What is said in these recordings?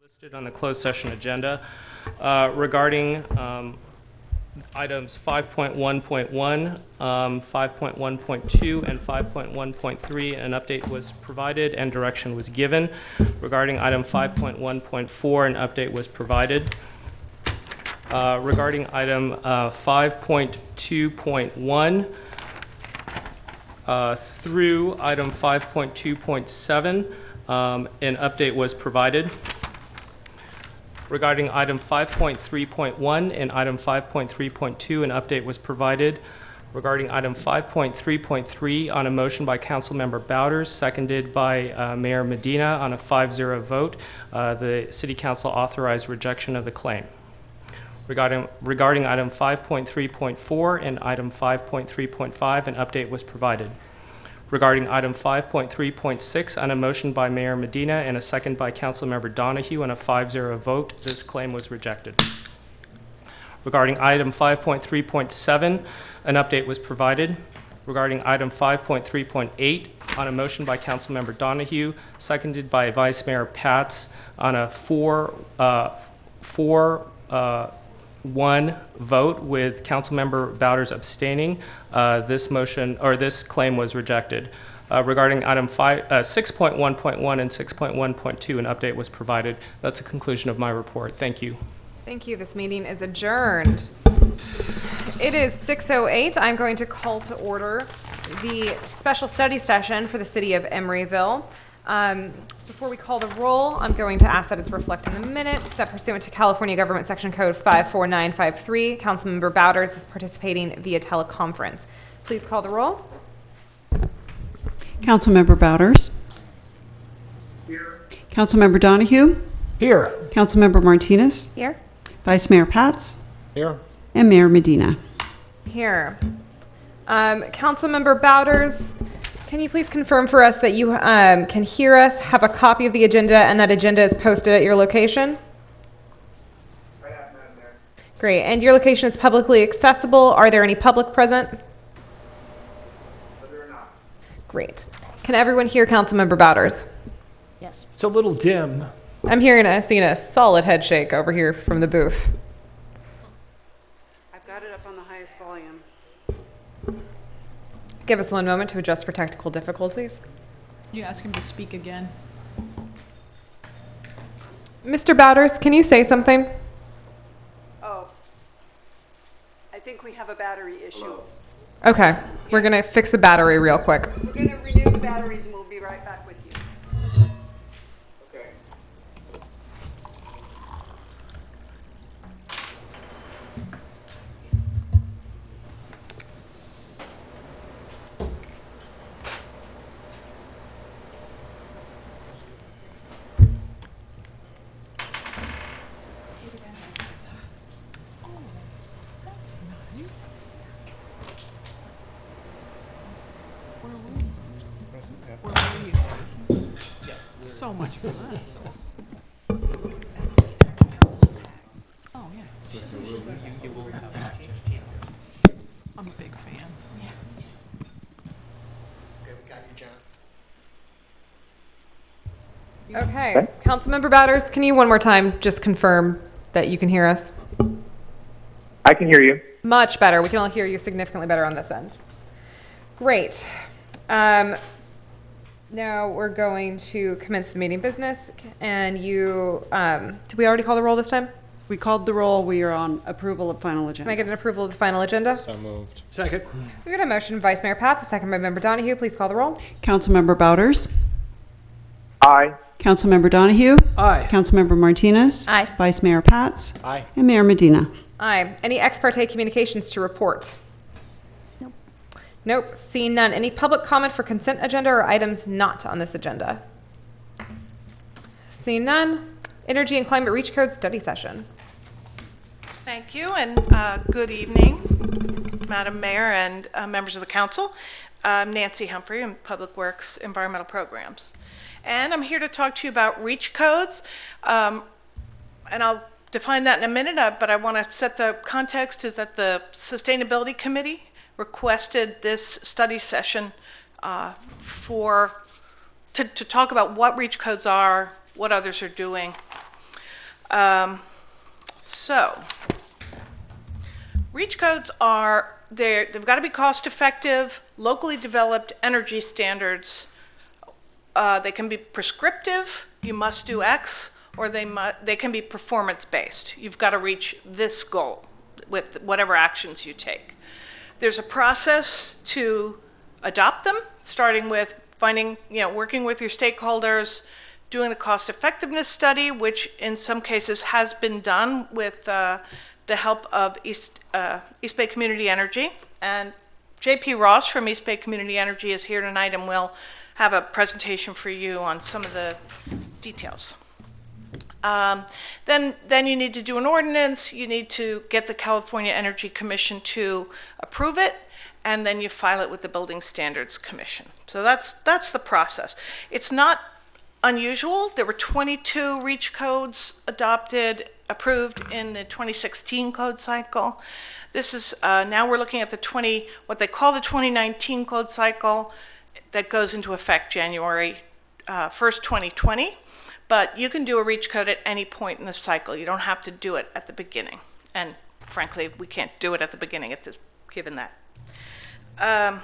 Listed on the closed session agenda regarding items 5.1.1, 5.1.2, and 5.1.3. An update was provided and direction was given. Regarding item 5.1.4, an update was provided. Regarding item 5.2.1 through item 5.2.7, an update was provided. Regarding item 5.3.1 and item 5.3.2, an update was provided. Regarding item 5.3.3, on a motion by Councilmember Bowders, seconded by Mayor Medina on a 5-0 vote, the City Council authorized rejection of the claim. Regarding item 5.3.4 and item 5.3.5, an update was provided. Regarding item 5.3.6, on a motion by Mayor Medina and a second by Councilmember Donahue on a 5-0 vote, this claim was rejected. Regarding item 5.3.7, an update was provided. Regarding item 5.3.8, on a motion by Councilmember Donahue, seconded by Vice Mayor Pats on a 4-1 vote with Councilmember Bowders abstaining, this claim was rejected. Regarding item 6.1.1 and 6.1.2, an update was provided. That's the conclusion of my report. Thank you. Thank you. This meeting is adjourned. It is 6:08. I'm going to call to order the special study session for the city of Emeryville. Before we call the roll, I'm going to ask that it's reflected in the minutes that pursuant to California Government Section Code 54953, Councilmember Bowders is participating via teleconference. Please call the roll. Councilmember Bowders. Here. Councilmember Donahue. Here. Councilmember Martinez. Here. Vice Mayor Pats. Here. And Mayor Medina. Here. Councilmember Bowders, can you please confirm for us that you can hear us, have a copy of the agenda, and that agenda is posted at your location? I have none there. Great. And your location is publicly accessible. Are there any public present? Whether or not. Great. Can everyone hear Councilmember Bowders? Yes. It's a little dim. I'm seeing a solid head shake over here from the booth. I've got it up on the highest volume. Give us one moment to adjust for technical difficulties. You ask him to speak again. Mr. Bowders, can you say something? Oh, I think we have a battery issue. Okay, we're gonna fix the battery real quick. We're going to renew the batteries and we'll be right back with you. Okay. So much fun. Oh, yeah. I'm a big fan. Okay, Councilmember Bowders, can you one more time just confirm that you can hear us? I can hear you. Much better. We can all hear you significantly better on this end. Great. Now we're going to commence the meeting business. And did we already call the roll this time? We called the roll. We are on approval of final Can I agenda. get an approval of the final agenda? So moved. Second. We got a motion, Vice Mayor Pats, a second by Member Donahue. Please call the roll. Councilmember Bowders. Aye. Councilmember Donahue. Aye. Councilmember Martinez. Aye. Vice Mayor Pats. Aye. And Mayor Medina. Aye. Any ex parte communications to report? Nope. Seeing none. Any public comment for consent agenda or items not on this agenda? Seeing none. Energy and Climate Reach Code study session. Thank you, and good evening, Madam Mayor and members of the council. I'm Nancy Humphrey in Public Works Environmental Programs. And I'm here to talk to you about REACH codes. And I'll define that in a minute, but I want to set the context is that the Sustainability Committee requested this study session to talk about what REACH codes are, what others are doing. So, REACH codes they've got to be cost-effective, locally developed energy standards. They can be prescriptive, you must do X, or they can be performance-based. You've got to reach this goal with whatever actions you take. There's a process to adopt them, starting with working with your stakeholders, doing the cost effectiveness study, which in some cases has been done with the help of East Bay Community Energy. And JP Ross from East Bay Community Energy is here tonight and will have a presentation for you on some of the details. Then you need to do an ordinance, you need to get the California Energy Commission to approve it, and then you file it with the Building Standards Commission. So that's the process. It's not unusual. There were 22 REACH codes approved in the 2016 code cycle. This is, now we're looking at what they call the 2019 code cycle that goes into effect January 1st, 2020. But you can do a REACH code at any point in the cycle. You don't have to do it at the beginning. And frankly, we can't do it at the beginning given that. All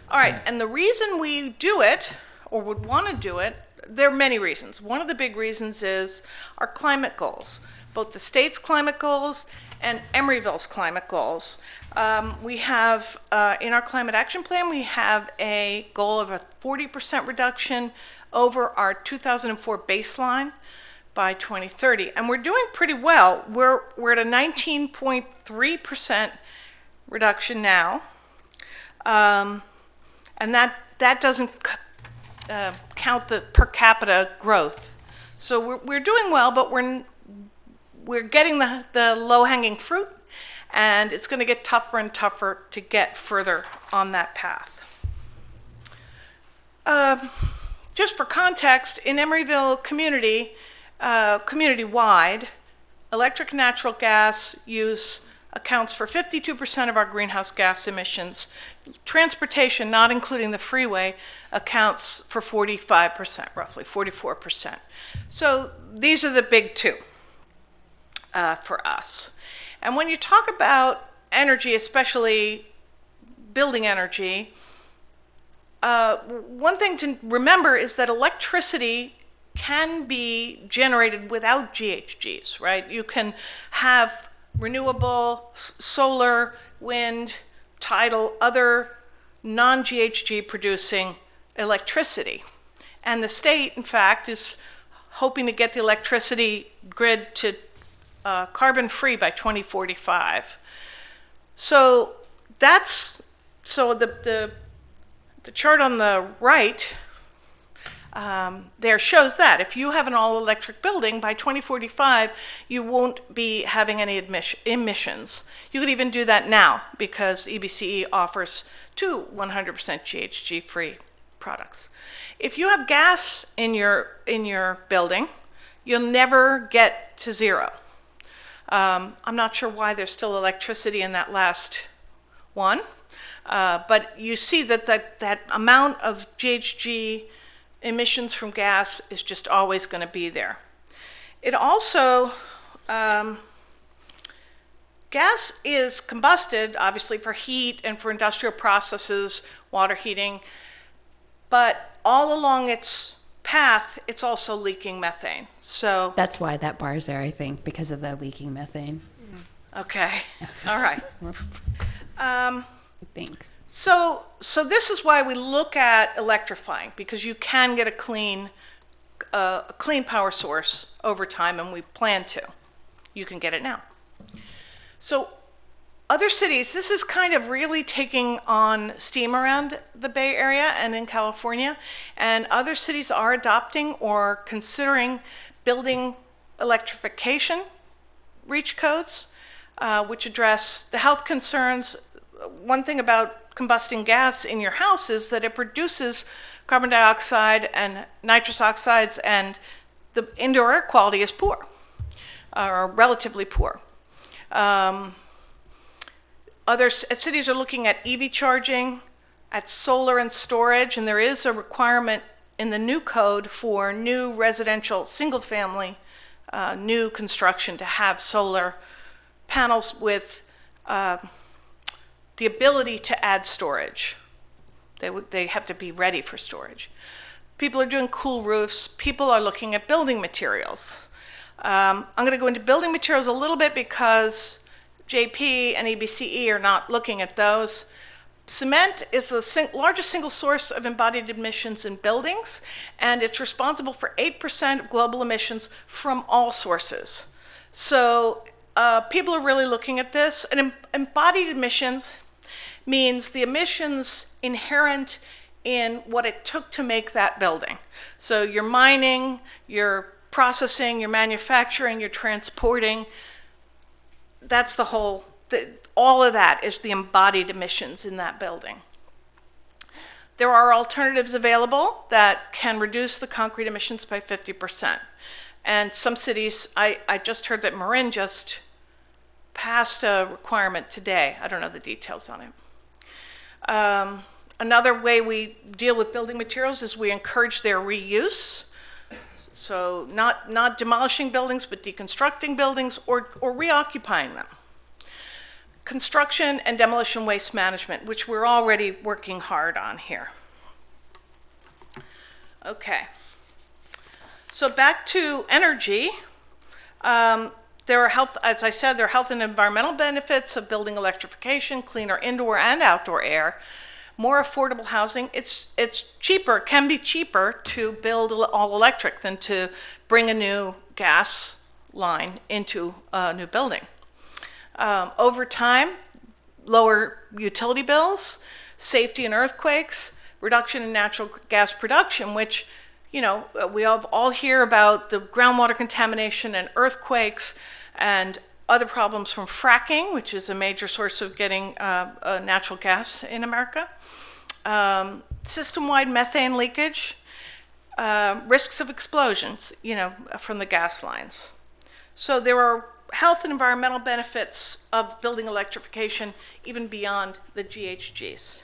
right, and the reason we do it, or would want to do it, there are many reasons. One of the big reasons is our climate goals, both the state's climate goals and Emeryville's climate goals. We have, in our climate action plan, we have a goal of a 40% reduction over our 2004 baseline by 2030. And we're doing pretty well. We're at a 19.3% reduction now. And that doesn't count the per capita growth. So we're doing well, but we're getting the low-hanging fruit, and it's going to get tougher and tougher to get further on that path. Just for context, in Emeryville community-wide, electric and natural gas use accounts for 52% of our greenhouse gas emissions. Transportation, not including the freeway, accounts for 45%, roughly 44%. So these are the big two for us. And when you talk about energy, especially building energy, one thing to remember is that electricity can be generated without GHGs, right? You can have renewable, solar, wind, tidal, other non-GHG producing electricity. And the state, in fact, is hoping to get the electricity grid to carbon-free by 2045. So the chart on the right there shows that if you have an all-electric building, by 2045, you won't be having any emissions. You could even do that now because EBCE offers 2 100% GHG-free products. If you have gas in your building, you'll never get to zero. I'm not sure why there's still electricity in that last one, but you see that amount of GHG emissions from gas is just always going to be there. It also, gas is combusted, obviously, for heat and for industrial processes, water heating, but all along its path, it's also leaking methane. So That's why that bar's there, I think, because of the leaking methane. okay, all right. I think. So this is why we look at electrifying, because you can get a clean power source over time, and we plan to. You can get it now. So other cities, this is kind of really taking on steam around the Bay Area and in California, and other cities are adopting or considering building electrification REACH codes, which address the health concerns. One thing about combusting gas in your house is that it produces carbon dioxide and nitrous oxides, and the indoor air quality is poor, or relatively poor. Other cities are looking at EV charging, at solar and storage, and there is a requirement in the new code for new residential single-family new construction to have solar panels with the ability to add storage. They have to be ready for storage. People are doing cool roofs. People are looking at building materials. I'm going to go into building materials a little bit because JP and EBCE are not looking at those. Cement is the largest single source of embodied emissions in buildings, and it's responsible for 8% of global emissions from all sources. So people are really looking at this. And embodied emissions means the emissions inherent in what it took to make that building. So your mining, your processing, your manufacturing, your transporting, that's the whole, all of that is the embodied emissions in that building. There are alternatives available that can reduce the concrete emissions by 50%. And some cities, I just heard that Marin just passed a requirement today. I don't know the details on it. Another way we deal with building materials is we encourage their reuse. So not demolishing buildings, but deconstructing buildings or reoccupying them. Construction and demolition waste management, which we're already working hard on here. Okay. So back to energy. There are health, as I said, there are health and environmental benefits of building electrification, cleaner indoor and outdoor air, more affordable housing. It's cheaper, can be cheaper to build all electric than to bring a new gas line into a new building. Over time, lower utility bills, safety in earthquakes, reduction in natural gas production, which, you know, we all hear about the groundwater contamination and earthquakes and other problems from fracking, which is a major source of getting natural gas in America. System-wide methane leakage, risks of explosions, you know, from the gas lines. So there are health and environmental benefits of building electrification even beyond the GHGs.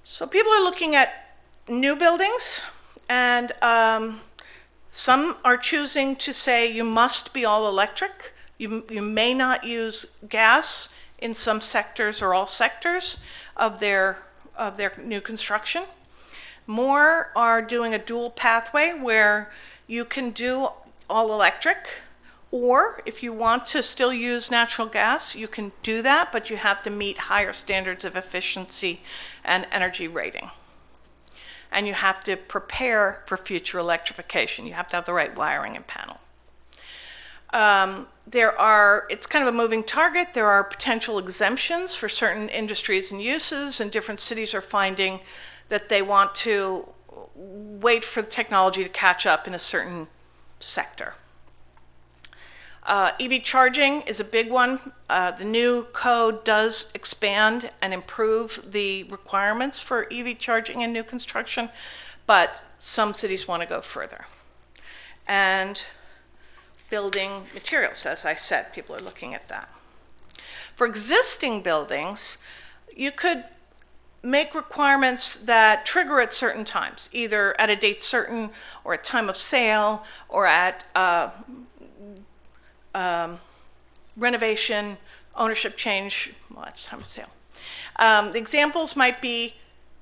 So people are looking at new buildings, and some are choosing to say you must be all electric. You may not use gas in some sectors or all sectors of their new construction. More are doing a dual pathway where you can do all electric, or if you want to still use natural gas, you can do that, but you have to meet higher standards of efficiency and energy rating. And you have to prepare for future electrification. You have to have the right wiring and panel. It's kind of a moving target. There are potential exemptions for certain industries and uses, and different cities are finding that they want to wait for the technology to catch up in a certain sector. EV charging is a big one. The new code does expand and improve the requirements for EV charging in new construction, but some cities want to go further. And building materials, as I said, people are looking at that. For existing buildings, you could make requirements that trigger at certain times, either at a date certain or at time of sale or at renovation, ownership change, well, that's time of sale. The examples might be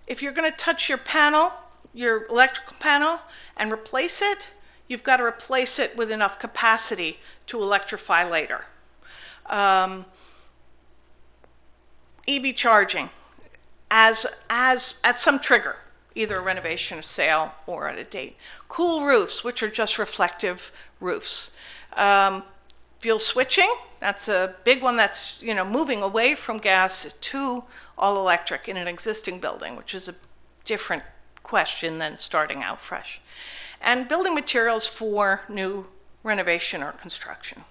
if you're going to touch your panel, your electrical panel, and replace it, you've got to replace it with enough capacity to electrify later. EV charging as at some trigger, either a renovation, a sale, or at a date. Cool roofs, which are just reflective roofs. Fuel switching, that's a big one that's, you know, moving away from gas to all electric in an existing building, which is a different question than starting out fresh. And building materials for new renovation or construction.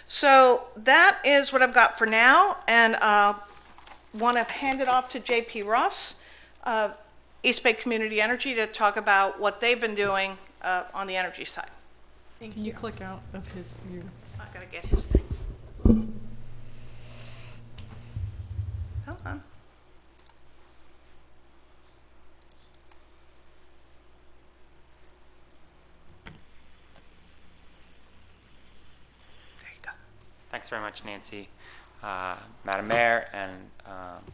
So that is what I've got for now, and want to hand it off to JP Ross, East Bay Community Energy, to talk about what they've been doing on the energy side. Can you click out of your... I gotta get his thing. Hold on. Thanks very much, Nancy. Madam Mayor and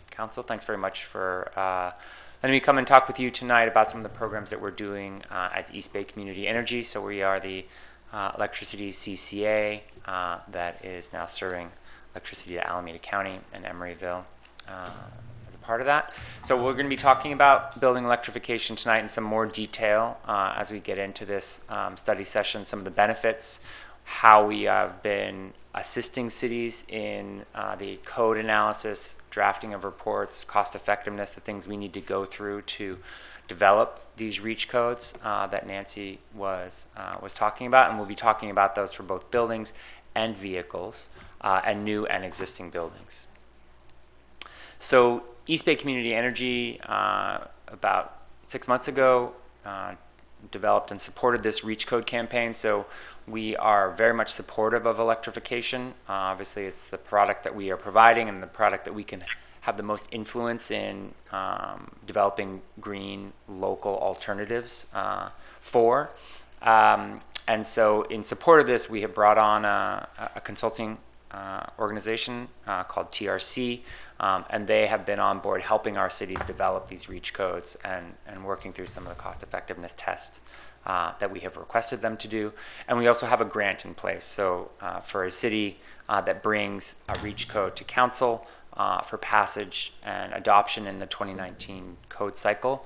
Council, thanks very much for letting me come and talk with you tonight about some of the programs that we're doing as East Bay Community Energy. So we are the electricity CCA that is now serving electricity to Alameda County and Emeryville as a part of that. So we're going to be talking about building electrification tonight in some more detail as we get into this study session, some of the benefits, how we have been assisting cities in the code analysis, drafting of reports, cost effectiveness, the things we need to go through to develop these REACH codes that Nancy was talking about, and we'll be talking about those for both buildings and vehicles and new and existing buildings. So East Bay Community Energy, about 6 months ago, developed and supported this REACH code campaign. So we are very much supportive of electrification. Obviously, it's the product that we are providing and the product that we can have the most influence in developing green local alternatives for. And so in support of this, we have brought on a consulting organization called TRC, and they have been on board helping our cities develop these REACH codes and working through some of the cost effectiveness tests that we have requested them to do. And we also have a grant in place. So for a city that brings a REACH code to council for passage and adoption in the 2019 code cycle,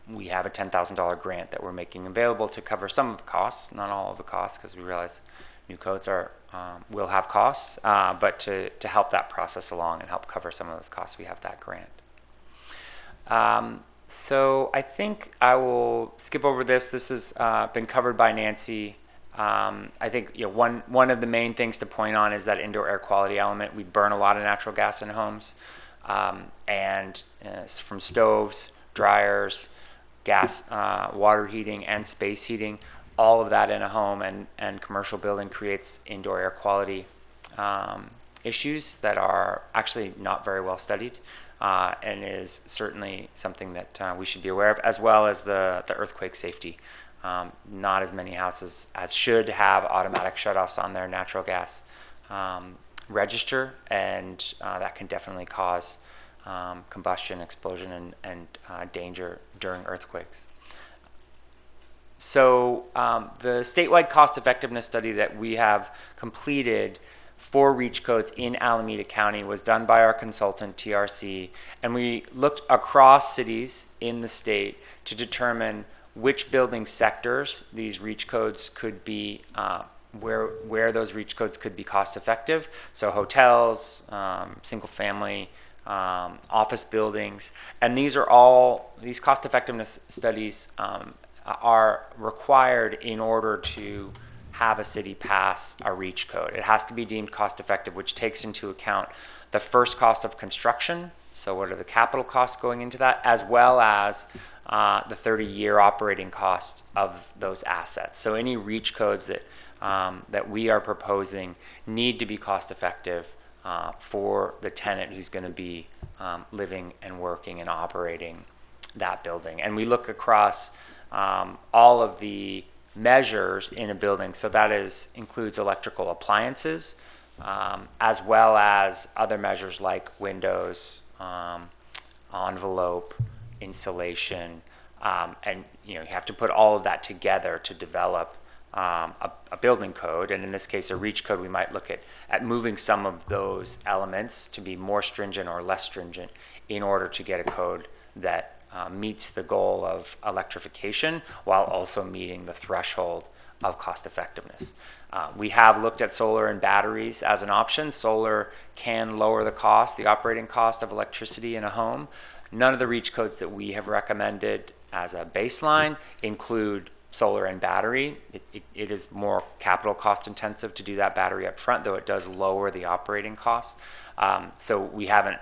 we have a $10,000 grant that we're making available to cover some of the costs, not all of the costs, because we realize new codes will have costs, but to help that process along and help cover some of those costs, we have that grant. So I think I will skip over this. This has been covered by Nancy. I think one of the main things to point on is that indoor air quality element. We burn a lot of natural gas in homes, and from stoves, dryers, gas, water heating, and space heating. All of that in a home and commercial building creates indoor air quality issues that are actually not very well studied, and is certainly something that we should be aware of, as well as the earthquake safety. Not as many houses as should have automatic shutoffs on their natural gas register, and that can definitely cause combustion, explosion, and danger during earthquakes. So the statewide cost effectiveness study that we have completed for REACH codes in Alameda County was done by our consultant, TRC, and we looked across cities in the state to determine which building sectors these REACH codes could be, where those REACH codes could be cost effective. So hotels, single family, office buildings, and these cost effectiveness studies are required in order to have a city pass a REACH code. It has to be deemed cost effective, which takes into account the first cost of construction, so what are the capital costs going into that, as well as the 30-year operating cost of those assets. So any REACH codes that we are proposing need to be cost effective for the tenant who's going to be living and working and operating that building. And we look across all of the measures in a building, so that includes electrical appliances, as well as other measures like windows, envelope, insulation, and you have to put all of that together to develop a building code. And in this case, a REACH code, we might look at moving some of those elements to be more stringent or less stringent in order to get a code that meets the goal of electrification while also meeting the threshold of cost effectiveness. We have looked at solar and batteries as an option. Solar can lower the operating cost of electricity in a home. None of the REACH codes that we have recommended as a baseline include solar and battery. It is more capital cost intensive to do that battery up front, though it does lower the operating costs. So we haven't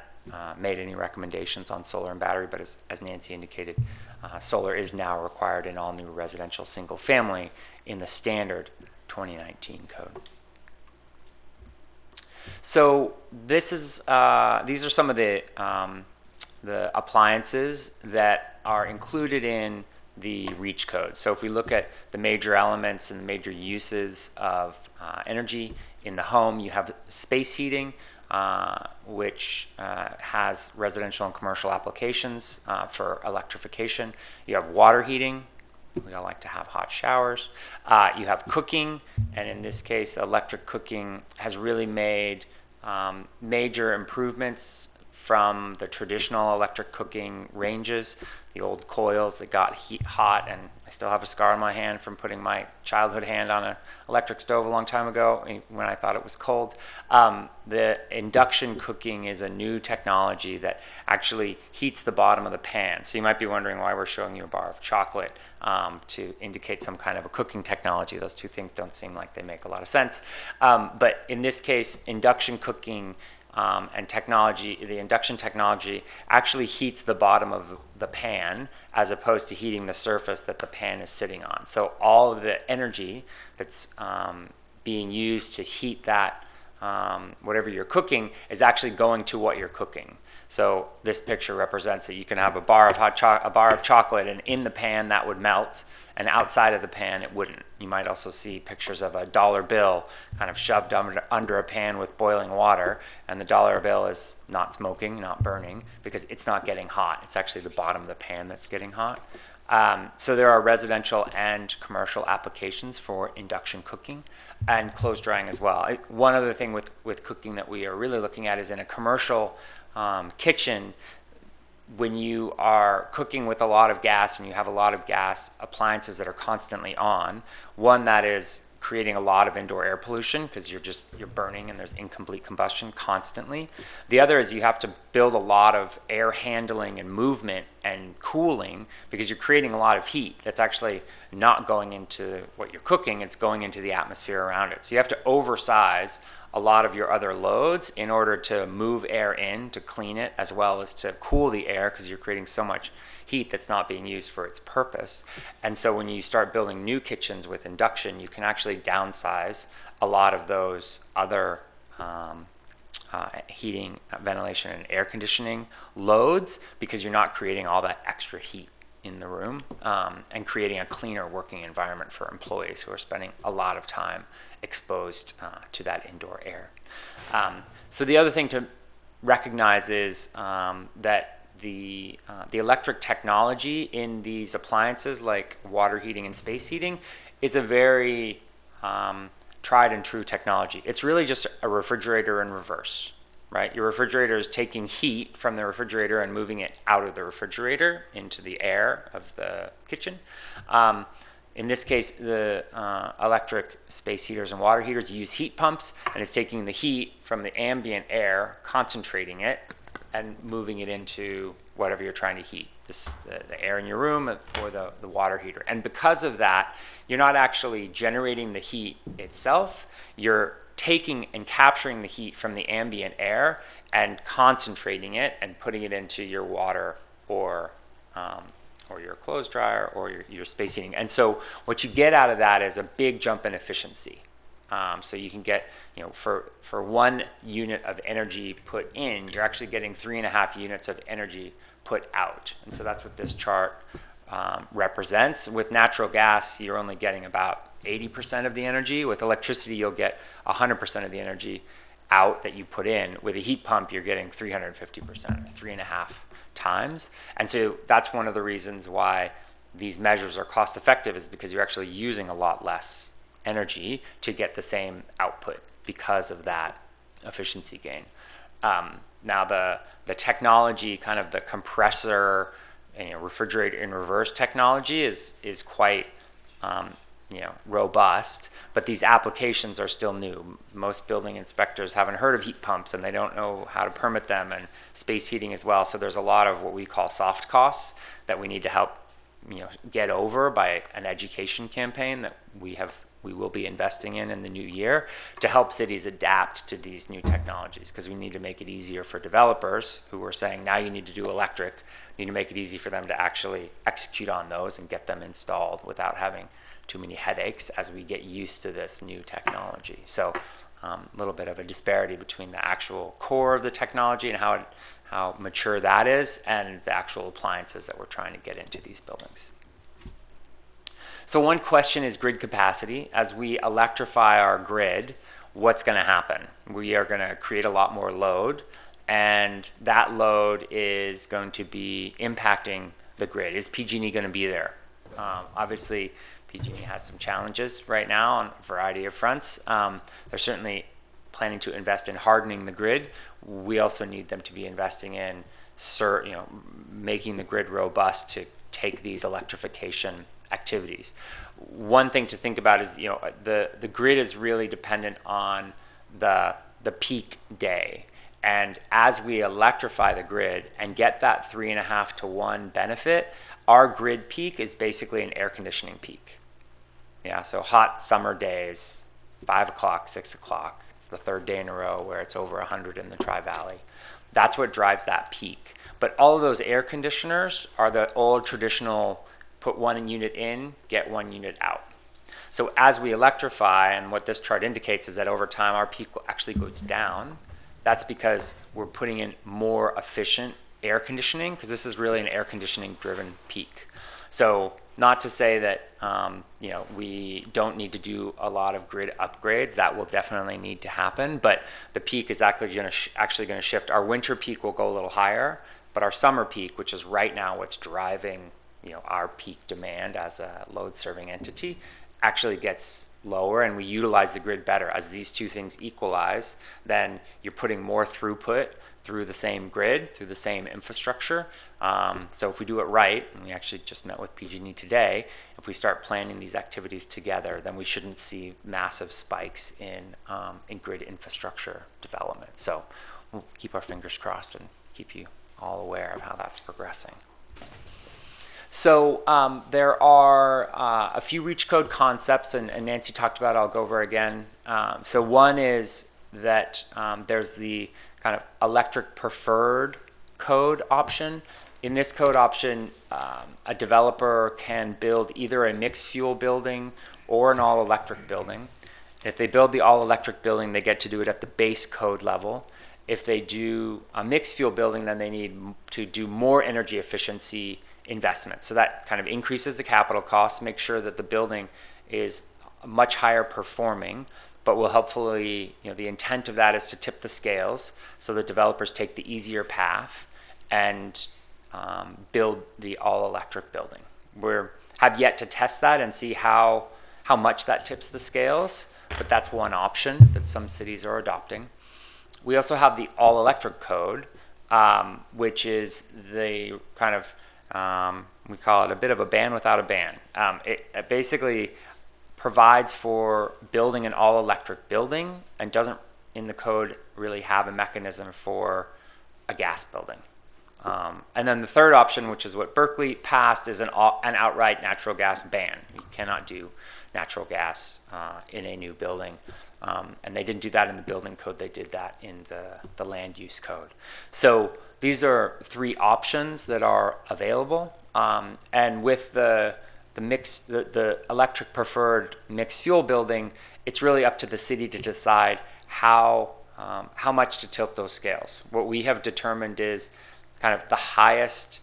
made any recommendations on solar and battery, but as Nancy indicated, solar is now required in all new residential single family in the standard 2019 code. So these are some of the appliances that are included in the REACH code. So if we look at the major elements and the major uses of energy in the home, you have space heating, which has residential and commercial applications for electrification. You have water heating. We all like to have hot showers. You have cooking, and in this case, electric cooking has really made major improvements from the traditional electric cooking ranges, the old coils that got hot, and I still have a scar on my hand from putting my childhood hand on an electric stove a long time ago when I thought it was cold. The induction cooking is a new technology that actually heats the bottom of the pan. So you might be wondering why we're showing you a bar of chocolate to indicate some kind of a cooking technology. Those two things don't seem like they make a lot of sense. But in this case, induction cooking and technology, the induction technology actually heats the bottom of the pan as opposed to heating the surface that the pan is sitting on. So all of the energy that's being used to heat that, whatever you're cooking, is actually going to what you're cooking. So this picture represents that you can have a bar of chocolate, and in the pan that would melt, and outside of the pan it wouldn't. You might also see pictures of a dollar bill kind of shoved under a pan with boiling water, and the dollar bill is not smoking, not burning, because it's not getting hot. It's actually the bottom of the pan that's getting hot. So there are residential and commercial applications for induction cooking and clothes drying as well. One other thing with cooking that we are really looking at is in a commercial kitchen. When you are cooking with a lot of gas and you have a lot of gas appliances that are constantly on, one, that is creating a lot of indoor air pollution because you're burning and there's incomplete combustion constantly. The other is you have to build a lot of air handling and movement and cooling because you're creating a lot of heat that's actually not going into what you're cooking, it's going into the atmosphere around it. So you have to oversize a lot of your other loads in order to move air in to clean it, as well as to cool the air because you're creating so much heat that's not being used for its purpose. And so when you start building new kitchens with induction, you can actually downsize a lot of those other heating, ventilation, and air conditioning loads because you're not creating all that extra heat in the room, and creating a cleaner working environment for employees who are spending a lot of time exposed to that indoor air. So the other thing to recognize is that the electric technology in these appliances like water heating and space heating is a very tried and true technology. It's really just a refrigerator in reverse. Right? Your refrigerator is taking heat from the refrigerator and moving it out of the refrigerator into the air of the kitchen. In this case, the electric space heaters and water heaters use heat pumps, and it's taking the heat from the ambient air, concentrating it, and moving it into whatever you're trying to heat, the air in your room or the water heater. And because of that, you're not actually generating the heat itself. You're taking and capturing the heat from the ambient air and concentrating it and putting it into your water or your clothes dryer or your space heating. And so what you get out of that is a big jump in efficiency. So you can get, for 1 unit of energy put in, you're actually getting 3.5 units of energy put out. And so that's what this chart represents. With natural gas, you're only getting about 80% of the energy. With electricity, you'll get 100% of the energy out that you put in. With a heat pump, you're getting 350%, 3.5 times. And so that's one of the reasons why these measures are cost effective, is because you're actually using a lot less energy to get the same output because of that efficiency gain. Now the technology, kind of the compressor, refrigerator in reverse technology is quite robust, but these applications are still new. Most building inspectors haven't heard of heat pumps and they don't know how to permit them, and space heating as well. So there's a lot of what we call soft costs that we need to help get over by an education campaign that we will be investing in the new year to help cities adapt to these new technologies, because we need to make it easier for developers who are saying now you need to do electric. We need to make it easy for them to actually execute on those and get them installed without having too many headaches as we get used to this new technology. So a little bit of a disparity between the actual core of the technology and how mature that is and the actual appliances that we're trying to get into these buildings. So one question is grid capacity. As we electrify our grid, what's going to happen? We are going to create a lot more load, and that load is going to be impacting the grid. Is PG&E going to be there? Obviously, PG&E has some challenges right now on a variety of fronts. They're certainly planning to invest in hardening the grid. We also need them to be investing in making the grid robust to take these electrification activities. One thing to think about is, the grid is really dependent on the peak day. And as we electrify the grid and get that 3.5 to 1 benefit, our grid peak is basically an air conditioning peak. Yeah, so hot summer days, 5 o'clock, 6 o'clock. It's the third day in a row where it's over 100 in the Tri-Valley. That's what drives that peak. But all of those air conditioners are the old traditional put 1 unit in, get 1 unit out. So as we electrify, and what this chart indicates is that over time our peak actually goes down. That's because we're putting in more efficient air conditioning, because this is really an air conditioning driven peak. So not to say that we don't need to do a lot of grid upgrades. That will definitely need to happen, but the peak is actually going to shift. Our winter peak will go a little higher, but our summer peak, which is right now what's driving our peak demand as a load serving entity, actually gets lower, and we utilize the grid better. As these two things equalize, then you're putting more throughput through the same grid, through the same infrastructure. So if we do it right, and we actually just met with PG&E today, if we start planning these activities together, then we shouldn't see massive spikes in grid infrastructure development. So we'll keep our fingers crossed and keep you all aware of how that's progressing. So there are a few reach code concepts, and Nancy talked about it. I'll go over again. So one is that there's the kind of electric preferred code option. In this code option, a developer can build either a mixed fuel building or an all electric building. If they build the all electric building, they get to do it at the base code level. If they do a mixed fuel building, then they need to do more energy efficiency investment. So that kind of increases the capital costs, make sure that the building is much higher performing, but will hopefully, the intent of that is to tip the scales so the developers take the easier path and build the all electric building. We have yet to test that and see how much that tips the scales, but that's one option that some cities are adopting. We also have the all electric code, which is the kind of we call it a bit of a ban without a ban. It basically provides for building an all-electric building and doesn't, in the code, really have a mechanism for a gas building. And then the third option, which is what Berkeley passed, is an outright natural gas ban. You cannot do natural gas in a new building. And they didn't do that in the building code. They did that in the land use code. So these are 3 options that are available. And with the electric preferred mixed fuel building, it's really up to the city to decide how much to tilt those scales. What we have determined is kind of the highest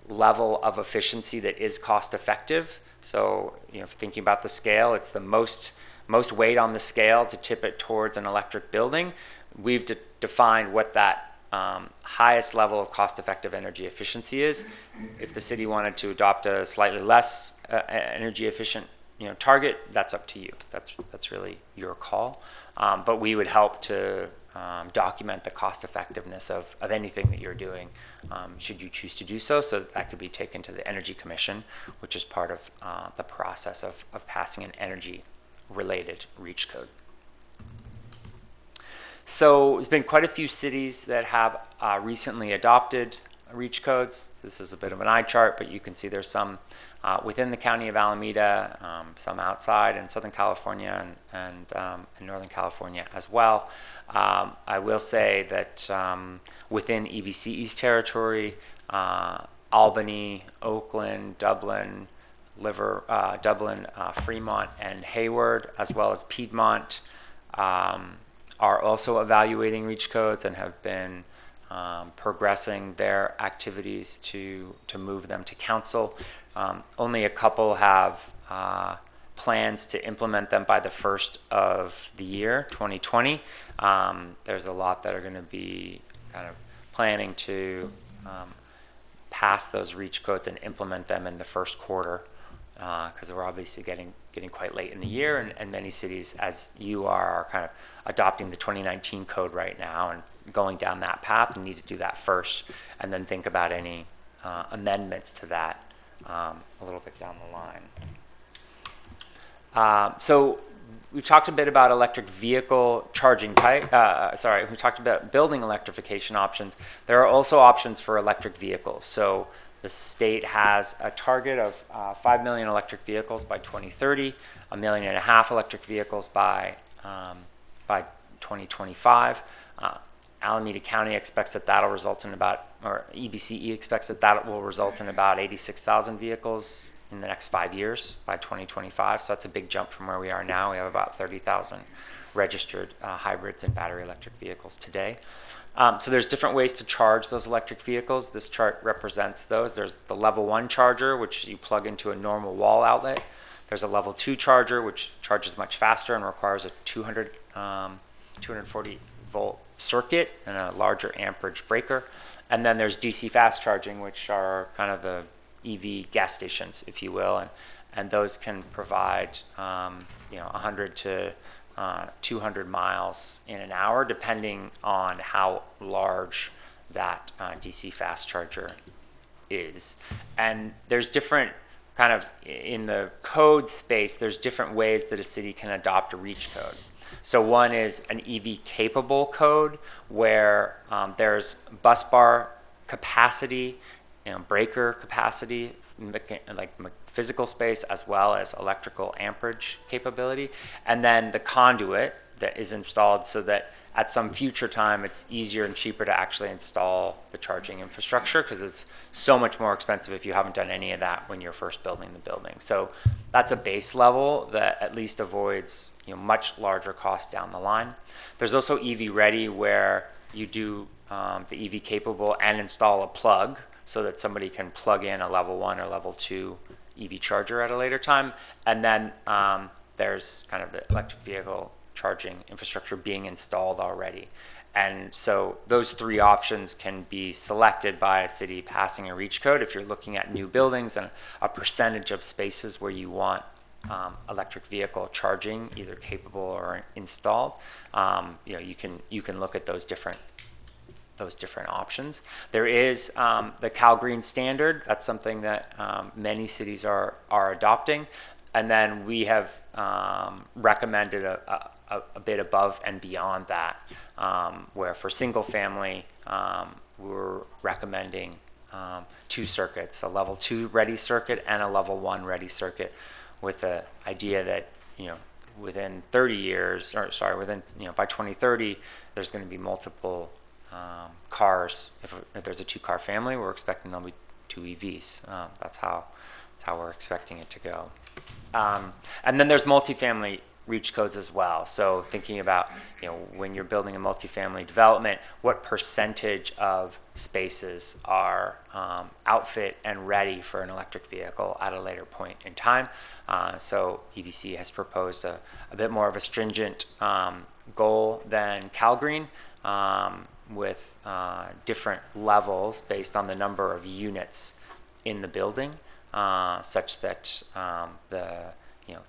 level of efficiency that is cost effective. So, thinking about the scale, it's the most weight on the scale to tip it towards an electric building. We've defined what that highest level of cost-effective energy efficiency is. If the city wanted to adopt a slightly less energy efficient target, that's up to you. That's really your call. But we would help to document the cost effectiveness of anything that you're doing, should you choose to do so. So that could be taken to the Energy Commission, which is part of the process of passing an energy related reach code. So there's been quite a few cities that have recently adopted reach codes. This is a bit of an eye chart, but you can see there's some within the county of Alameda, some outside in Southern California and in Northern California as well. I will say that within EBC East Territory, Albany, Oakland, Dublin, Fremont, and Hayward, as well as Piedmont, are also evaluating reach codes and have been progressing their activities to move them to council. Only a couple have plans to implement them by the first of the year, 2020. There's a lot that are going to be kind of planning to pass those REACH codes and implement them in the first quarter, because we're obviously getting quite late in the year, and many cities, as you are kind of adopting the 2019 code right now and going down that path, and need to do that first, and then think about any amendments to that a little bit down the line. So we've talked a bit about electric vehicle charging we talked about building electrification options. There are also options for electric vehicles. So the state has a target of 5 million electric vehicles by 2030, 1.5 million electric vehicles by 2025. Alameda County expects that that'll result in or EBCE expects that will result in about 86,000 vehicles in the next 5 years by 2025. So that's a big jump from where we are now. We have about 30,000 registered hybrids and battery electric vehicles today. So there's different ways to charge those electric vehicles. This chart represents those. There's the level 1 charger, which you plug into a normal wall outlet. There's a level 2 charger, which charges much faster and requires a 240 volt circuit and a larger amperage breaker. And then there's DC fast charging, which are kind of the EV gas stations, if you will, and those can provide 100 to 200 miles in an hour, depending on how large that DC fast charger is. And there's different kind of, in the code space, there's different ways that a city can adopt a REACH code. So one is an EV capable code, where there's bus bar capacity, breaker capacity, like physical space, as well as electrical amperage capability, and then the conduit that is installed so that at some future time it's easier and cheaper to actually install the charging infrastructure, because it's so much more expensive if you haven't done any of that when you're first building the building. So that's a base level that at least avoids much larger costs down the line. There's also EV ready, where you do the EV capable and install a plug so that somebody can plug in a level 1 or level 2 EV charger at a later time. And then there's kind of the electric vehicle charging infrastructure being installed already. And so those three options can be selected by a city passing a REACH code. If you're looking at new buildings and a percentage of spaces where you want electric vehicle charging, either capable or installed, you can look at those different options. There is the Cal Green standard. That's something that many cities are adopting. And then we have recommended a bit above and beyond that, where for single family, we're recommending 2 circuits, a level 2 ready circuit and a level 1 ready circuit, with the idea that, within 30 years, by 2030, there's going to be multiple cars. If there's a 2-car family, we're expecting there'll be 2 EVs. That's how we're expecting it to go. And then there's multifamily REACH codes as well. So thinking about, when you're building a multifamily development, what percentage of spaces are outfit and ready for an electric vehicle at a later point in time. So EBC has proposed a bit more of a stringent goal than Cal Green, with different levels based on the number of units in the building, such that the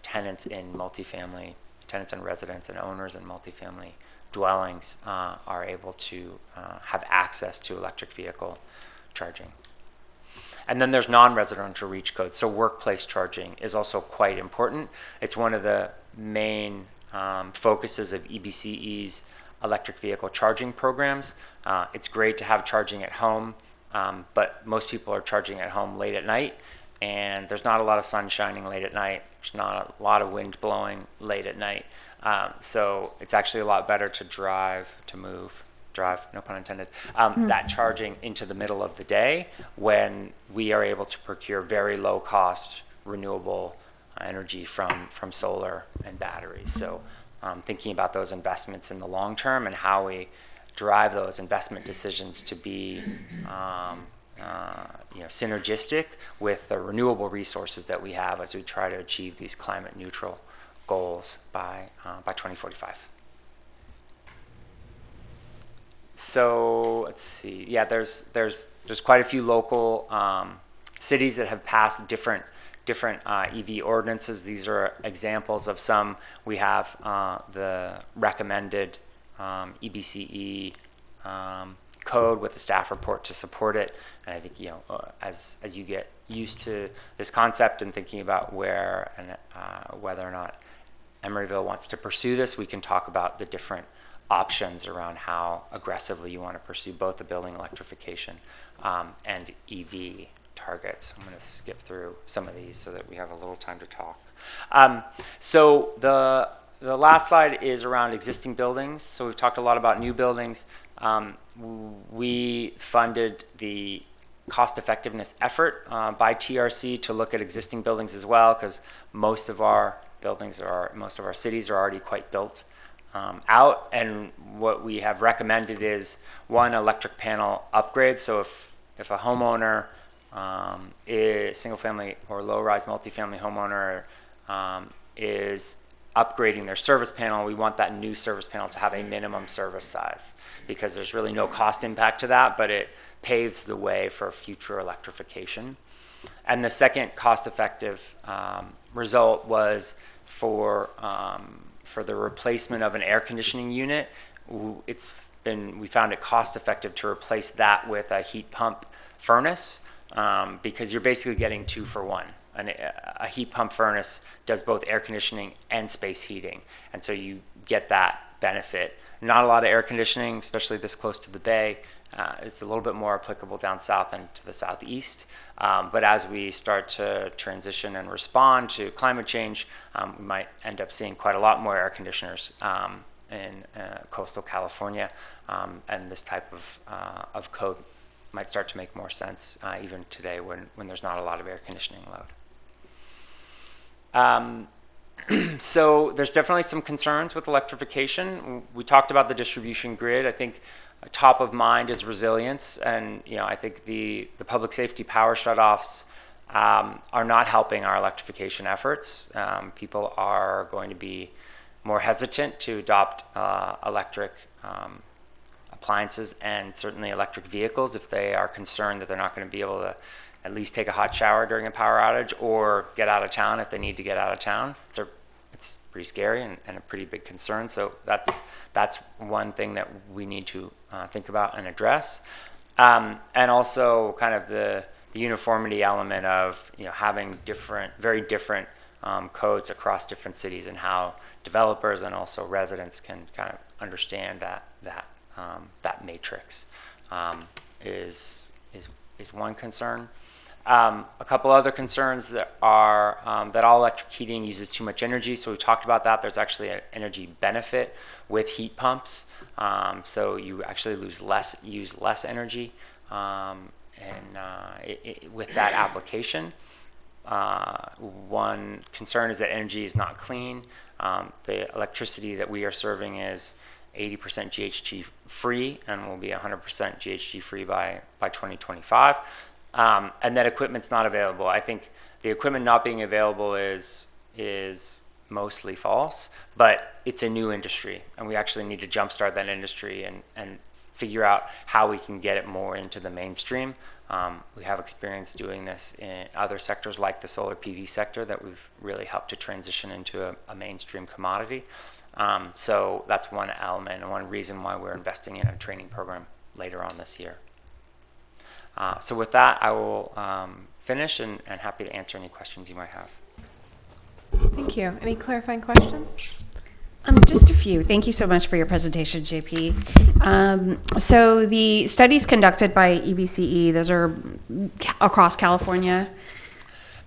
tenants in multifamily, tenants and residents and owners in multifamily dwellings are able to have access to electric vehicle charging. And then there's non-residential REACH codes. So workplace charging is also quite important. It's one of the main focuses of EBCE's electric vehicle charging programs. It's great to have charging at home, but most people are charging at home late at night, and there's not a lot of sun shining late at night. There's not a lot of wind blowing late at night. So it's actually a lot better to drive, no pun intended, that charging into the middle of the day, when we are able to procure very low cost renewable energy from solar and batteries. So thinking about those investments in the long term and how we drive those investment decisions to be synergistic with the renewable resources that we have as we try to achieve these climate neutral goals by 2045. So let's see. Yeah, there's quite a few local cities that have passed different EV ordinances. These are examples of some. We have the recommended EBCE code with the staff report to support it. And I think, as you get used to this concept and thinking about where and whether or not Emeryville wants to pursue this, we can talk about the different options around how aggressively you want to pursue both the building electrification and EV targets. I'm going to skip through some of these so that we have a little time to talk. So the last slide is around existing buildings. So we've talked a lot about new buildings. We funded the cost effectiveness effort by TRC to look at existing buildings as well, because most of our cities are already quite built out. And what we have recommended is one, electric panel upgrade. So if a homeowner is single family or low rise multifamily homeowner is upgrading their service panel, we want that new service panel to have a minimum service size, because there's really no cost impact to that, but it paves the way for future electrification. And the second cost-effective result was for the replacement of an air conditioning unit. We found it cost-effective to replace that with a heat pump furnace, because you're basically getting 2 for 1. A heat pump furnace does both air conditioning and space heating, and so you get that benefit. Not a lot of air conditioning, especially this close to the bay. It's a little bit more applicable down south and to the southeast. But as we start to transition and respond to climate change, we might end up seeing quite a lot more air conditioners in coastal California, and this type of code might start to make more sense even today when there's not a lot of air conditioning load. So there's definitely some concerns with electrification. We talked about the distribution grid. I think top of mind is resilience, and I think the public safety power shutoffs are not helping our electrification efforts. People are going to be more hesitant to adopt electric appliances and certainly electric vehicles if they are concerned that they're not going to be able to at least take a hot shower during a power outage or get out of town if they need to get out of town. It's pretty scary and a pretty big concern. So that's one thing that we need to think about and address. And also kind of the uniformity element of having very different codes across different cities, and how developers and also residents can kind of understand that matrix is one concern. A couple other concerns that are that all electric heating uses too much energy. So we talked about that. There's actually an energy benefit with heat pumps. So you actually use less energy with that application. One concern is that energy is not clean. The electricity that we are serving is 80% GHG free, and will be 100% GHG free by 2025. And that equipment's not available. I think the equipment not being available is mostly false, but it's a new industry, and we actually need to jumpstart that industry and figure out how we can get it more into the mainstream. We have experience doing this in other sectors like the solar PV sector that we've really helped to transition into a mainstream commodity. So that's one element and one reason why we're investing in a training program later on this year. So with that, I will finish and happy to answer any questions you might have. Thank you. Any clarifying questions? Just a few. Thank you so much for your presentation, JP. So the studies conducted by EBCE, those are across California?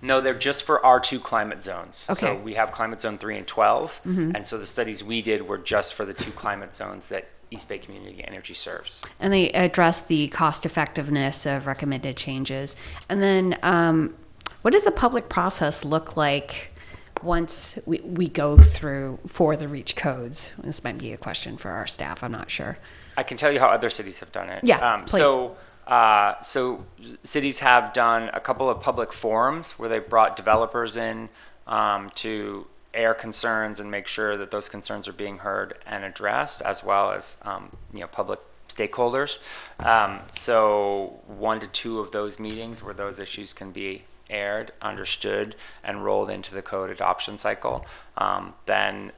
No, they're just for our 2 climate zones. Okay. So we have climate zone 3 and 12, and so the studies we did were just for the 2 climate zones that East Bay Community Energy serves. And they address the cost effectiveness of recommended changes. And then what does the public process look like once we go through for the REACH codes? This might be a question for our staff, I'm not sure. I can tell you how other cities have done it. Yeah, please. So So cities have done a couple of public forums where they brought developers in to air concerns and make sure that those concerns are being heard and addressed, as well as public stakeholders. So 1 to 2 of those meetings where those issues can be aired, understood, and rolled into the code adoption cycle. Then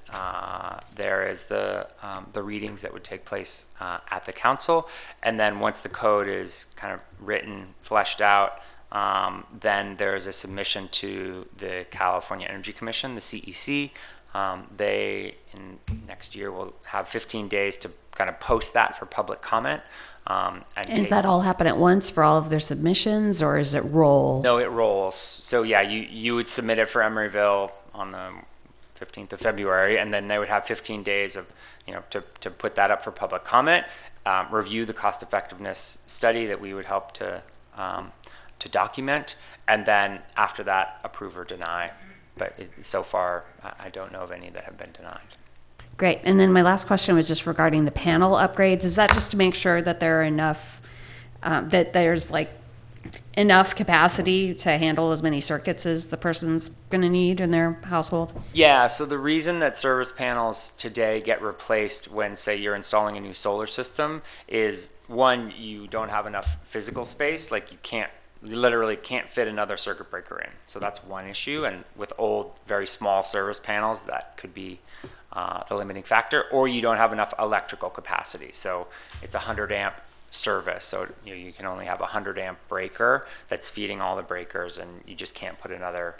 there is the readings that would take place at the council. And then once the code is kind of written, fleshed out, then there is a submission to the California Energy Commission, the CEC. They, in next year, will have 15 days to kind of post that for public comment. And Does that all happen at once for all of their submissions, or is it roll? No, it rolls. So yeah, you would submit it for Emeryville on the 15th of February, and then they would have 15 days of, to put that up for public comment, review the cost effectiveness study that we would help to document, and then after that, approve or deny. But so far, I don't know of any that have been denied. Great. And then my last question was just regarding the panel upgrades. Is that just to make sure that there are enough, that there's like enough capacity to handle as many circuits as the person's going to need in their household? Yeah, so the reason that service panels today get replaced when, say, you're installing a new solar system is, one, you don't have enough physical space. Like you literally can't fit another circuit breaker in. So that's one issue. And with old, very small service panels, that could be the limiting factor. Or you don't have enough electrical capacity. So it's a 100 amp service. So you can only have a 100 amp breaker that's feeding all the breakers, and you just can't put another,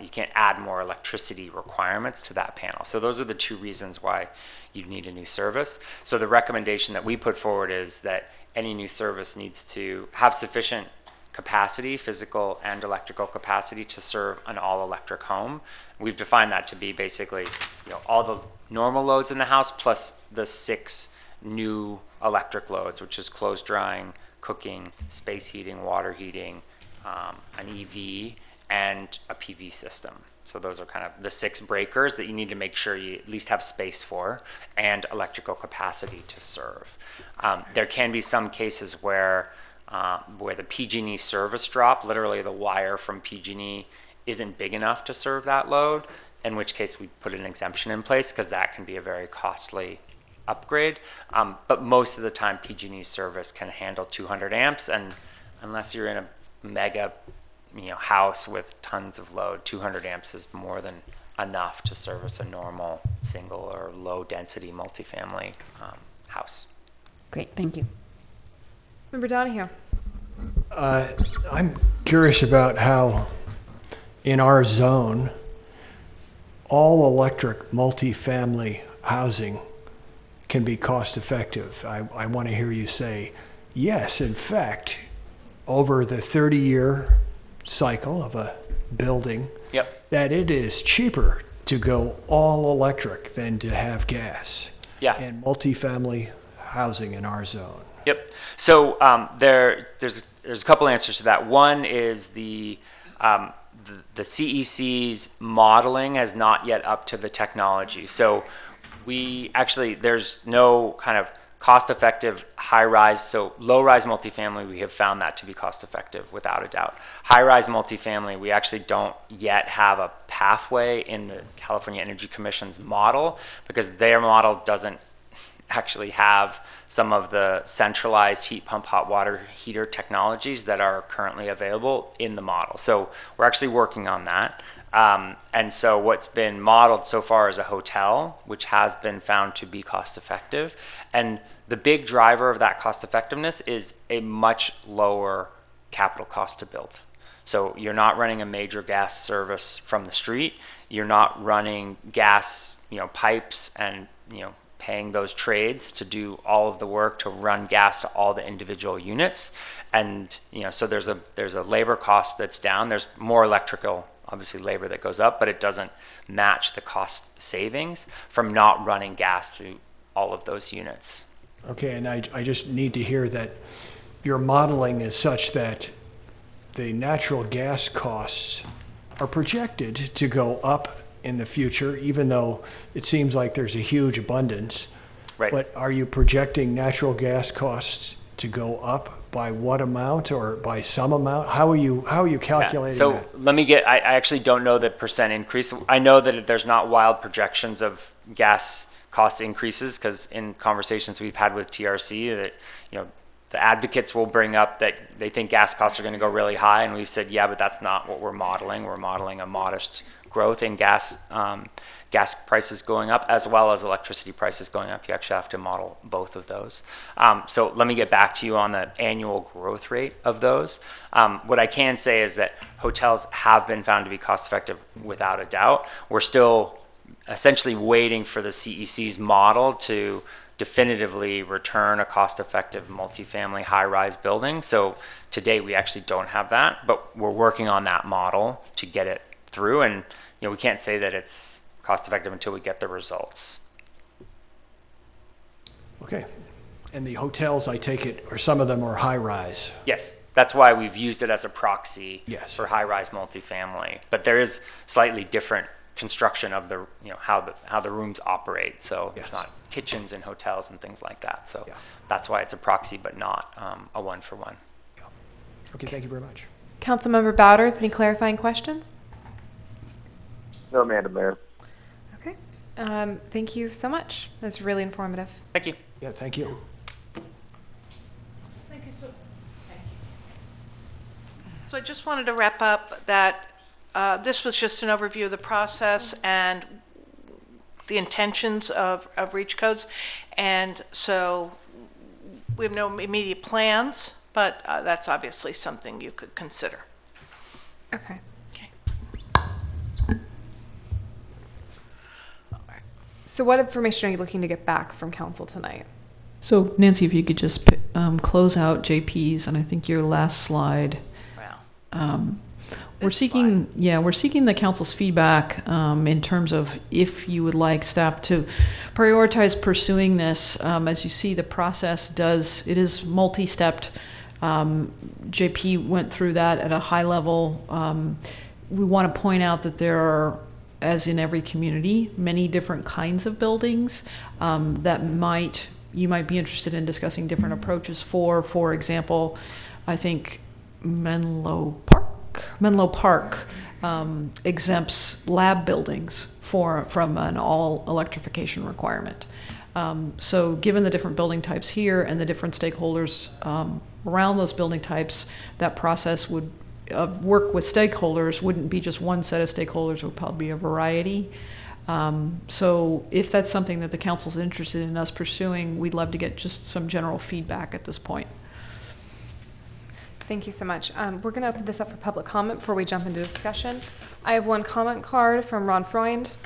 you can't add more electricity requirements to that panel. So those are the 2 reasons why you need a new service. So the recommendation that we put forward is that any new service needs to have sufficient capacity, physical and electrical capacity, to serve an all-electric home. We've defined that to be basically, all the normal loads in the house plus the 6 new electric loads, which is clothes drying, cooking, space heating, water heating, an EV, and a PV system. So those are kind of the 6 breakers that you need to make sure you at least have space for and electrical capacity to serve. There can be some cases where the PG&E service drop, literally the wire from PG&E, isn't big enough to serve that load, in which case we put an exemption in place because that can be a very costly upgrade. But most of the time PG&E service can handle 200 amps, and unless you're in a mega house with tons of load, 200 amps is more than enough to service a normal single or low density multifamily house. Great, thank you. Member Donahue. I'm curious about how in our zone, all electric multifamily housing can be cost effective. I want to hear you say, yes, in fact, over the 30-year cycle of a building, Yep. that it is cheaper to go all electric than to have gas. Yeah. And multifamily housing in our zone. Yep. So there's a couple answers to that. One is the CEC's modeling has not yet up to the technology. So there's no kind of cost-effective high-rise. So low-rise multifamily, we have found that to be cost-effective without a doubt. High-rise multifamily, we actually don't yet have a pathway in the California Energy Commission's model because their model doesn't actually have some of the centralized heat pump hot water heater technologies that are currently available in the model. So we're actually working on that. And so what's been modeled so far is a hotel, which has been found to be cost effective. And the big driver of that cost effectiveness is a much lower capital cost to build. So you're not running a major gas service from the street. You're not running gas, pipes and, paying those trades to do all of the work to run gas to all the individual units. And, so there's a labor cost that's down. There's more electrical, obviously, labor that goes up, but it doesn't match the cost savings from not running gas to all of those units. Okay, and I just need to hear that your modeling is such that the natural gas costs are projected to go up in the future, even though it seems like there's a huge abundance. Right. But are you projecting natural gas costs to go up by what amount or by some amount? How are you calculating so that? let me get, I actually don't know the percent increase. I know that there's not wild projections of gas cost increases, because in conversations we've had with TRC, that, you know, the advocates will bring up that they think gas costs are going to go really high, and we've said, yeah, but that's not what we're modeling. We're modeling a modest growth in gas prices going up, as well as electricity prices going up. You actually have to model both of those. So let me get back to you on the annual growth rate of those. What I can say is that hotels have been found to be cost effective without a doubt. We're still essentially waiting for the CEC's model to definitively return a cost-effective multifamily high-rise building. So today we actually don't have that, but we're working on that model to get it through. And, you know, we can't say that it's cost-effective until we get the results. Okay. And the hotels, I take it, or some of them are high-rise? Yes, that's why we've used it as a proxy Yes. for high-rise multifamily. But there is slightly different construction of the, you know, how the rooms operate. So Yes. there's not kitchens in hotels and things like that. So Yeah. that's why it's a proxy, but not a one-for-one. Okay, thank you very much. Councilmember Bowders, any clarifying questions? No, Madam Mayor. Okay. Thank you so much. That's really informative. Thank you. Yeah, thank you. Thank you. So I just wanted to wrap up that this was just an overview of the process and the intentions of REACH codes. And so we have no immediate plans, but that's obviously something you could consider. Okay. Okay. So what information are you looking to get back from council tonight? So Nancy, if you could just close out JP's, and I think your last slide. Wow. We're seeking the council's feedback in terms of if you would like staff to prioritize pursuing this. As you see, the process is multi-stepped. JP went through that at a high level. We want to point out that there are, as in every community, many different kinds of buildings that you might be interested in discussing different approaches for. For example, I think Menlo Park exempts lab buildings from an all electrification requirement. So given the different building types here and the different stakeholders around those building types, that process would work with stakeholders wouldn't be just one set of stakeholders, it would probably be a variety. So if that's something that the council's interested in us pursuing, we'd love to get just some general feedback at this point. Thank you so much. We're going to open this up for public comment before we jump into discussion. I have one comment card from Ron Freund.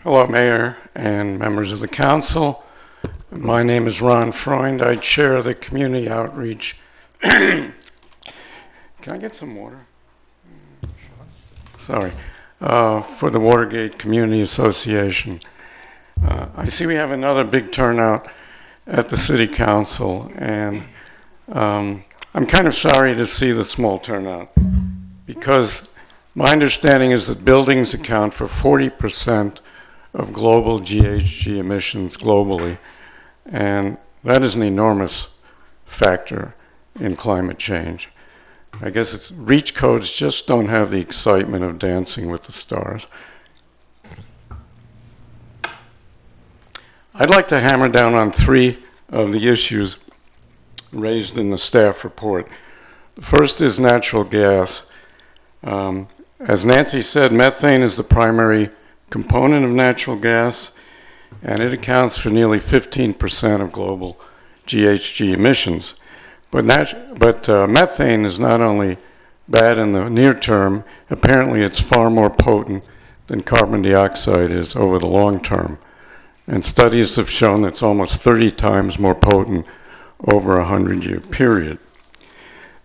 Hello, Mayor and members of the council. My name is Ron Freund. I chair the community outreach. Can I get some water? Sorry. For the Watergate Community Association. I see we have another big turnout at the City Council, and I'm kind of sorry to see the small turnout, because my understanding is that buildings account for 40% of global GHG emissions globally, and that is an enormous factor in climate change. I guess it's REACH codes just don't have the excitement of Dancing with the Stars. I'd like to hammer down on three of the issues raised in the staff report. The first is natural gas. As Nancy said, methane is the primary component of natural gas, and it accounts for nearly 15% of global GHG emissions. But methane is not only bad in the near term, apparently it's far more potent than carbon dioxide is over the long term. And studies have shown that it's almost 30 times more potent over a 100-year period.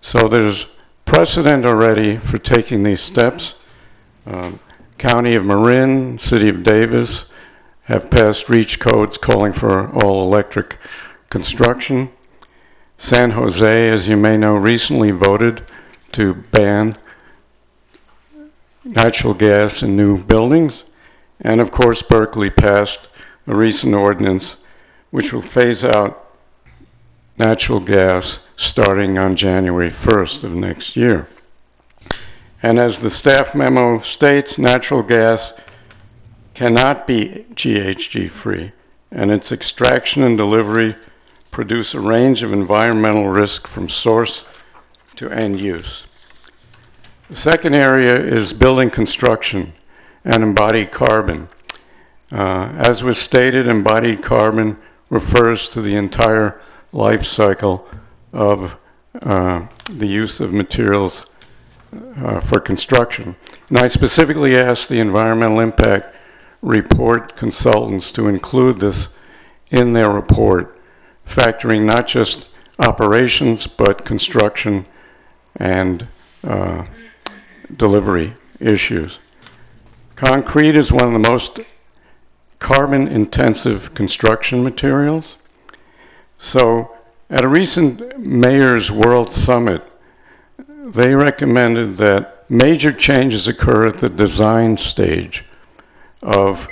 So there's precedent already for taking these steps. County of Marin, City of Davis have passed REACH codes calling for all-electric construction. San Jose, as you may know, recently voted to ban natural gas in new buildings. And of course, Berkeley passed a recent ordinance which will phase out natural gas starting on January 1st of next year. And as the staff memo states, natural gas cannot be GHG free, and its extraction and delivery produce a range of environmental risk from source to end use. The second area is building construction and embodied carbon. As was stated, embodied carbon refers to the entire life cycle of the use of materials for construction. And I specifically asked the environmental impact report consultants to include this in their report, factoring not just operations, but construction and delivery issues. Concrete is one of the most carbon-intensive construction materials. So at a recent Mayor's World Summit, they recommended that major changes occur at the design stage of,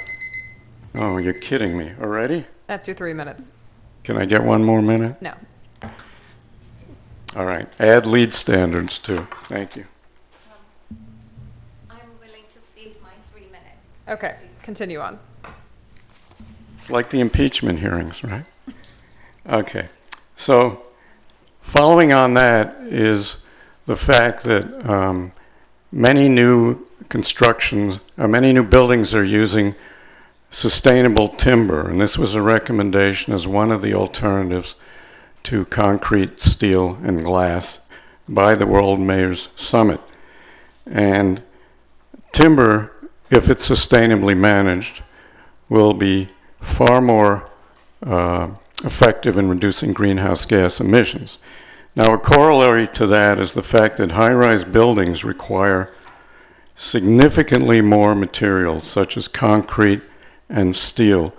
oh, you're kidding me, already? That's your 3 minutes. Can I get one more minute? No. All right, add lead standards too, thank you. I'm willing to cede my 3 minutes. Okay, continue on. It's like the impeachment hearings, right? Okay, so following on that is the fact that many new constructions, many new buildings are using sustainable timber, and this was a recommendation as one of the alternatives to concrete, steel, and glass by the World Mayors Summit. And timber, if it's sustainably managed, will be far more effective in reducing greenhouse gas emissions. Now, a corollary to that is the fact that high-rise buildings require significantly more materials, such as concrete and steel,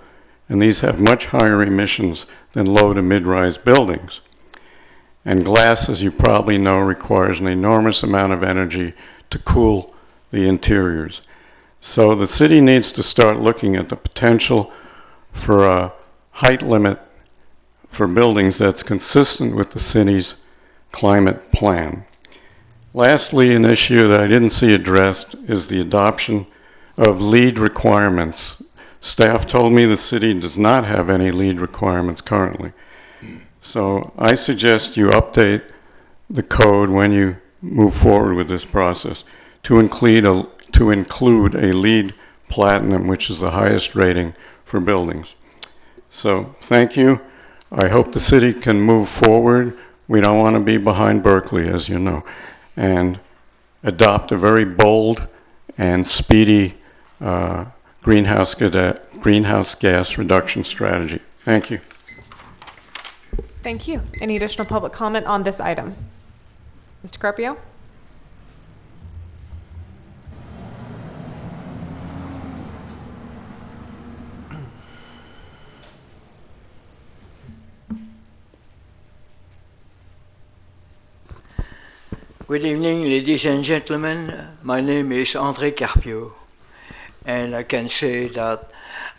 and these have much higher emissions than low to mid-rise buildings. And glass, as you probably know, requires an enormous amount of energy to cool the interiors. So the city needs to start looking at the potential for a height limit for buildings that's consistent with the city's climate plan. Lastly, an issue that I didn't see addressed is the adoption of LEED requirements. Staff told me the city does not have any LEED requirements currently. So I suggest you update the code when you move forward with this process to include a LEED Platinum, which is the highest rating for buildings. So thank you. I hope the city can move forward. We don't want to be behind Berkeley, as you know, and adopt a very bold and speedy greenhouse gas reduction strategy. Thank you. Thank you. Any additional public comment on this item? Mr. Carpio? Good evening, ladies and gentlemen. My name is André Carpio, and I can say that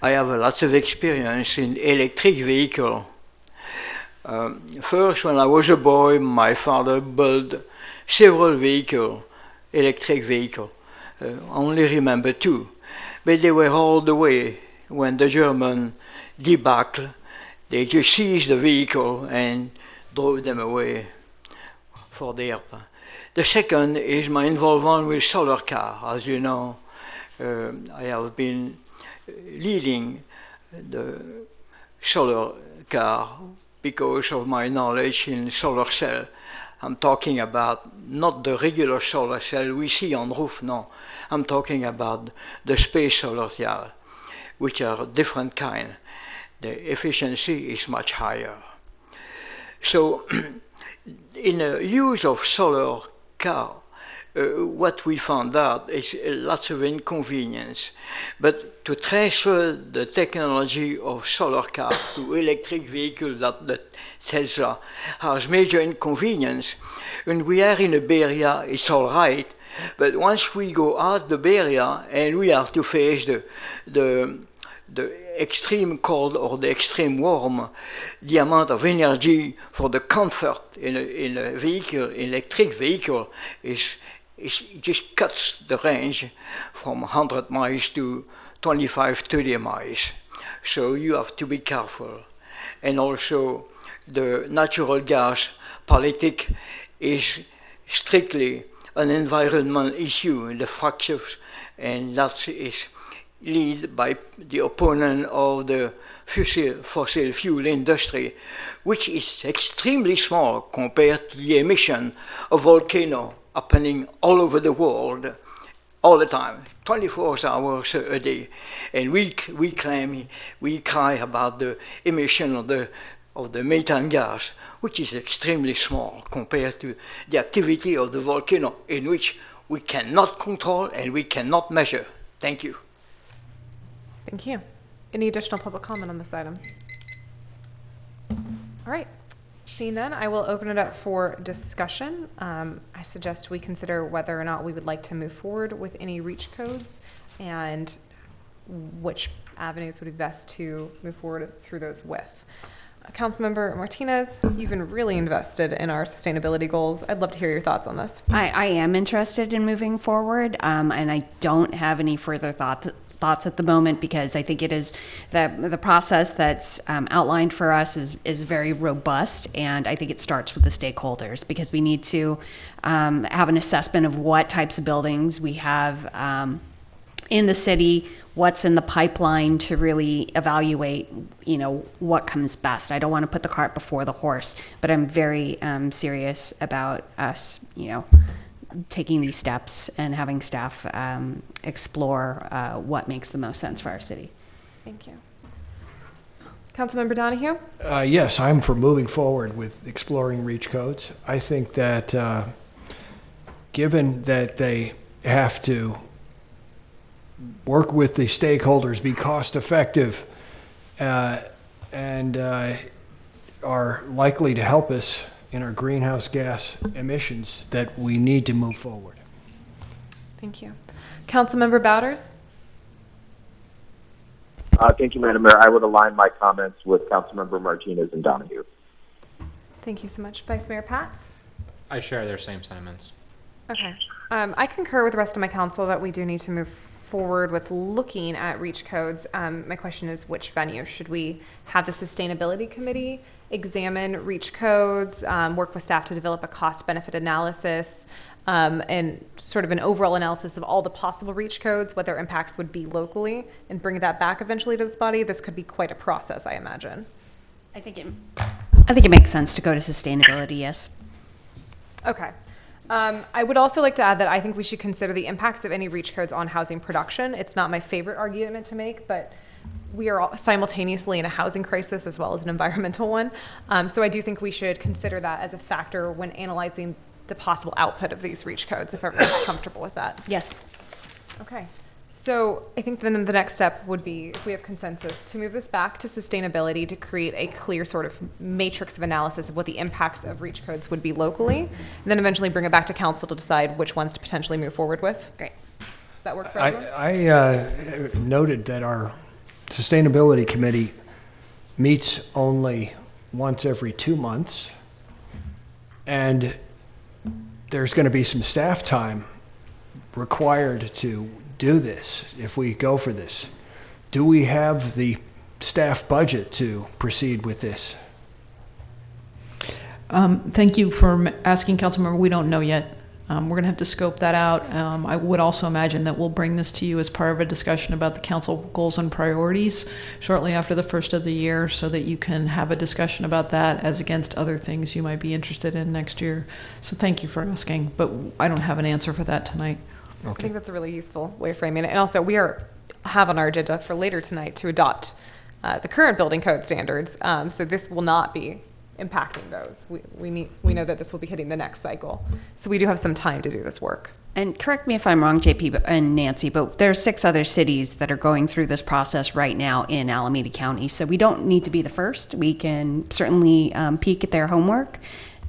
I have lots of experience in electric vehicle. First, when I was a boy, my father built several electric vehicles. I only remember 2, but they were all the way when the German debacle. They just seized the vehicle and drove them away for the airplane. The second is my involvement with solar car. As you know, I have been leading the solar car because of my knowledge in solar cell. I'm talking about not the regular solar cell we see on roof, no. I'm talking about the space solar cell, which are different kind. The efficiency is much higher. So in the use of solar car, what we found out is lots of inconvenience. But to transfer the technology of solar car to electric vehicles that Tesla has major inconvenience. When we are in a Bay Area, it's all right. But once we go out the Bay Area and we have to face the extreme cold or the extreme warm, the amount of energy for the comfort in a vehicle, electric vehicle, it just cuts the range from 100 miles to 25, 30 miles. So you have to be careful. And also the natural gas politic is strictly an environmental issue in the fractures, and that is led by the opponent of the fossil fuel industry, which is extremely small compared to the emission of volcano happening all over the world, all the time, 24 hours a day. And we cry about the emission of the methane gas, which is extremely small compared to the activity of the volcano, in which we cannot control and we cannot measure. Thank you. Thank you. Any additional public comment on this item? All right. Seeing none, I will open it up for discussion. I suggest we consider whether or not we would like to move forward with any REACH codes and which avenues would be best to move forward through those with. Councilmember Martinez, you've been really invested in our sustainability goals. I'd love to hear your thoughts on this. I am interested in moving forward, and I don't have any further thoughts at the moment, because I think it is the process that's outlined for us is very robust, and I think it starts with the stakeholders, because we need to have an assessment of what types of buildings we have in the city, what's in the pipeline to really evaluate, what comes best. I don't want to put the cart before the horse, but I'm very serious about us, taking these steps and having staff explore what makes the most sense for our city. Thank you. Councilmember Donahue? Yes, I'm for moving forward with exploring REACH codes. I think that given that they have to work with the stakeholders, be cost effective, and are likely to help us in our greenhouse gas emissions, that we need to move forward. Thank you. Councilmember Bowders? Thank you, Madam Mayor. I would align my comments with Councilmember Martinez and Donahue. Thank you so much. Vice Mayor Pats? I share their same sentiments. Okay. I concur with the rest of my council that we do need to move forward with looking at REACH codes. My question is, which venue? Should we have the Sustainability Committee examine REACH codes, work with staff to develop a cost-benefit analysis, and sort of an overall analysis of all the possible REACH codes, what their impacts would be locally, and bring that back eventually to this body? This could be quite a process, I imagine. I think it makes sense to go to sustainability, yes. Okay. I would also like to add that I think we should consider the impacts of any REACH codes on housing production. It's not my favorite argument to make, but we are all simultaneously in a housing crisis as well as an environmental one. So I do think we should consider that as a factor when analyzing the possible output of these REACH codes, if everyone's comfortable with that. Yes. Okay. So I think then the next step would be, if we have consensus, to move this back to sustainability to create a clear sort of matrix of analysis of what the impacts of REACH codes would be locally, and then eventually bring it back to council to decide which ones to potentially move forward with. Great. Does that work for everyone? I noted that our Sustainability Committee meets only once every 2 months, and there's going to be some staff time required to do this if we go for this. Do we have the staff budget to proceed with this? Thank you for asking, Councilmember. We don't know yet. We're going to have to scope that out. I would also imagine that we'll bring this to you as part of a discussion about the council goals and priorities shortly after the first of the year, so that you can have a discussion about that as against other things you might be interested in next year. So thank you for asking, but I don't have an answer for that tonight. Okay. I think that's a really useful way of framing it. And also, we have on our agenda for later tonight to adopt the current building code standards. So this will not be impacting those. We know that this will be hitting the next cycle. So we do have some time to do this work. And correct me if I'm wrong, JP and Nancy, but there are 6 other cities that are going through this process right now in Alameda County. So we don't need to be the first. We can certainly peek at their homework,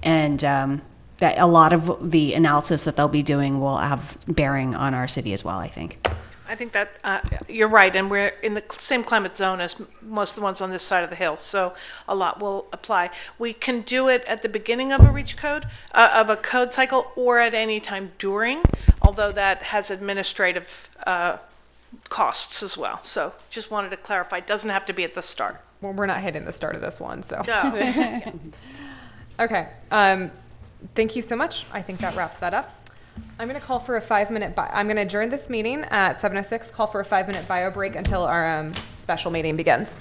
and that a lot of the analysis that they'll be doing will have bearing on our city as well, I think. I think that you're right, and we're in the same climate zone as most of the ones on this side of the hill, so a lot will apply. We can do it at the beginning of a reach code, of a code cycle, or at any time during, although that has administrative costs as well. So just wanted to clarify, it doesn't have to be at the start. Well, we're not hitting the start of this one, so. No. Okay, thank you so much. I think that wraps that up. I'm going to call for a 5-minute, I'm going to adjourn this meeting at 7:06, call for a 5-minute bio break until our special meeting begins.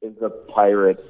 Is a pirate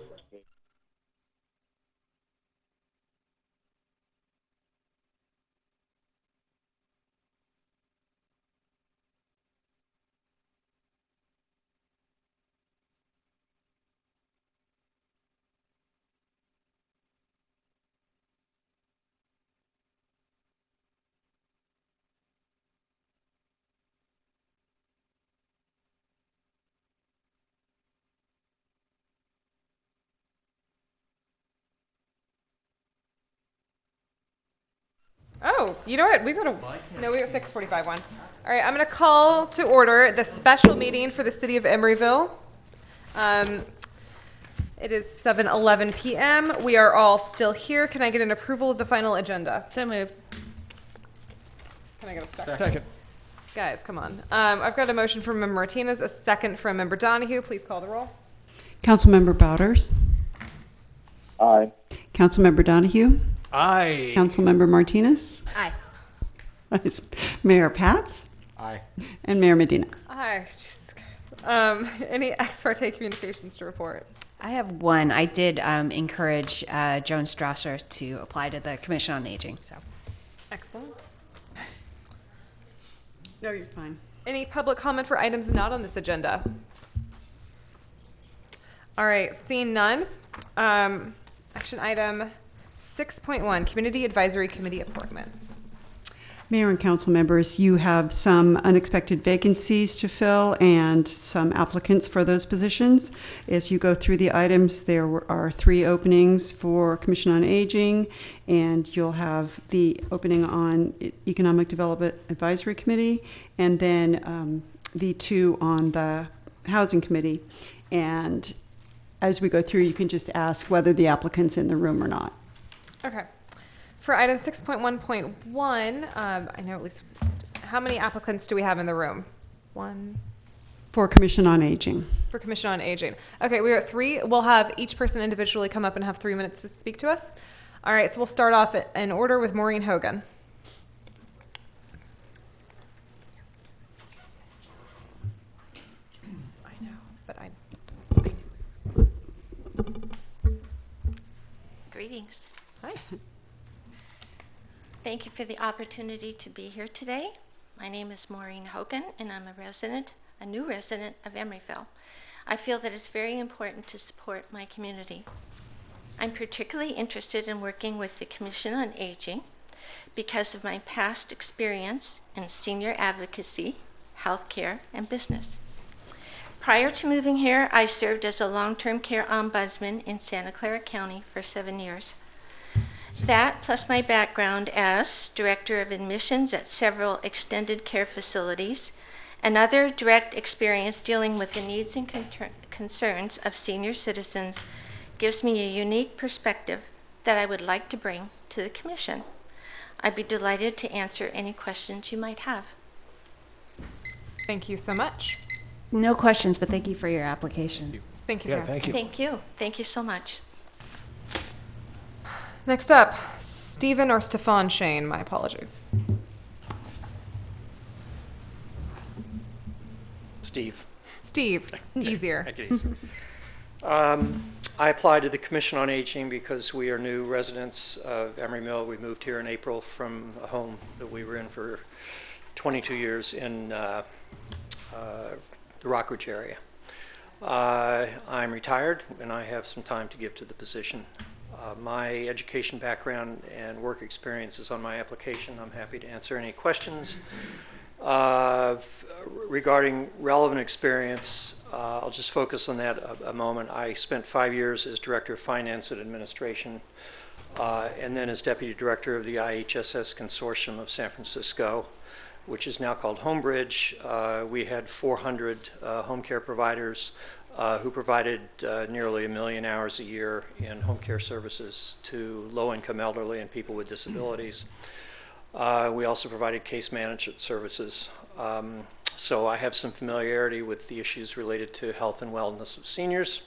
Oh, you know what? We got 6:45 one. All right, I'm going to call to order the special meeting for the city of Emeryville. It is 7:11 p.m. We are all still here. Can I get an approval of the final agenda? So moved. Can I get a second? Second. Guys, come on. I've got a motion from Member Martinez, a second from Member Donahue. Please call the roll. Councilmember Bowders. Aye. Councilmember Donahue. Aye. Councilmember Martinez. Aye. Mayor Pats. Aye. And Mayor Medina. Hi, Jesus Christ. Any ex parte communications to report? I have one. I did encourage Joan Strasser to apply to the Commission on Aging. So, Excellent. No, you're fine. Any public comment for items not on this agenda? All right, seeing none. Action item 6.1, Community Advisory Committee appointments. Mayor and council members, you have some unexpected vacancies to fill and some applicants for those positions. As you go through the items, there are 3 openings for Commission on Aging, and you'll have the opening on Economic Development Advisory Committee, and then the 2 on the Housing Committee. And as we go through, you can just ask whether the applicant's in the room or not. Okay. For item 6.1.1, I know at least, how many applicants do we have in the room? 1. For Commission on Aging. For Commission on Aging. Okay, we are at 3. We'll have each person individually come up and have 3 minutes to speak to us. All right, so we'll start off in order with Maureen Hogan. I know, but Greetings. Hi. Thank you for the opportunity to be here today. My name is Maureen Hogan, and I'm a new resident of Emeryville. I feel that it's very important to support my community. I'm particularly interested in working with the Commission on Aging because of my past experience in senior advocacy, healthcare, and business. Prior to moving here, I served as a long-term care ombudsman in Santa Clara County for 7 years. That, plus my background as director of admissions at several extended care facilities, and other direct experience dealing with the needs and concerns of senior citizens, gives me a unique perspective that I would like to bring to the Commission. I'd be delighted to answer any questions you might have. Thank you so much. no questions, but thank you for your application. Thank you. Yeah, Karen. thank you. Thank you. Thank you so much. Next up, Stephen or Stefan Shane, my apologies. Steve. Steve, easier. Make it easy. I applied to the Commission on Aging because we are new residents of Emeryville. We moved here in April from a home that we were in for 22 years in the Rockridge area. I'm retired and I have some time to give to the position. My education background and work experience is on my application. I'm happy to answer any questions. Regarding relevant experience, I'll just focus on that a moment. I spent 5 years as Director of Finance and Administration and then as Deputy Director of the IHSS Consortium of San Francisco, which is now called Homebridge. We had 400 home care providers who provided nearly 1 million hours a year in home care services to low-income elderly and people with disabilities. We also provided case management services. So I have some familiarity with the issues related to health and wellness of seniors.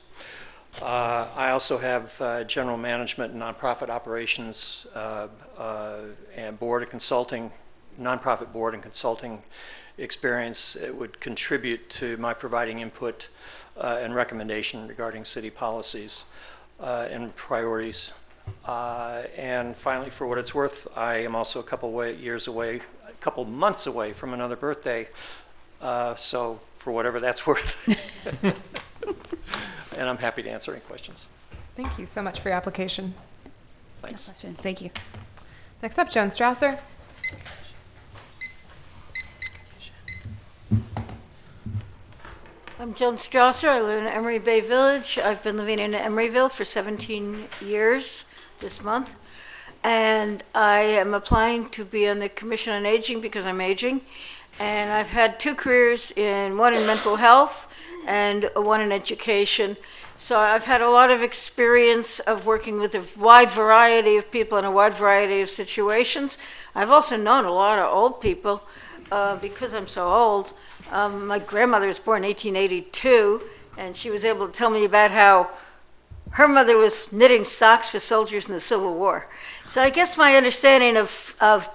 I also have general management and nonprofit operations and board of consulting, nonprofit board and consulting experience. It would contribute to my providing input and recommendation regarding city policies and priorities. And finally, for what it's worth, I am also a couple months away from another birthday. So for whatever that's worth. And I'm happy to answer any questions. Thank you so much for your application. Thanks. No questions. Thank you. Next up, Joan Strasser. I'm Joan Strasser. I live in Emery Bay Village. I've been living in Emeryville for 17 years this month. and I am applying to be on the Commission on Aging because I'm aging. And I've had 2 careers, one in mental health and one in education. So I've had a lot of experience of working with a wide variety of people in a wide variety of situations. I've also known a lot of old people because I'm so old. My grandmother was born in 1882, and she was able to tell me about how her mother was knitting socks for soldiers in the Civil War. So I guess my understanding of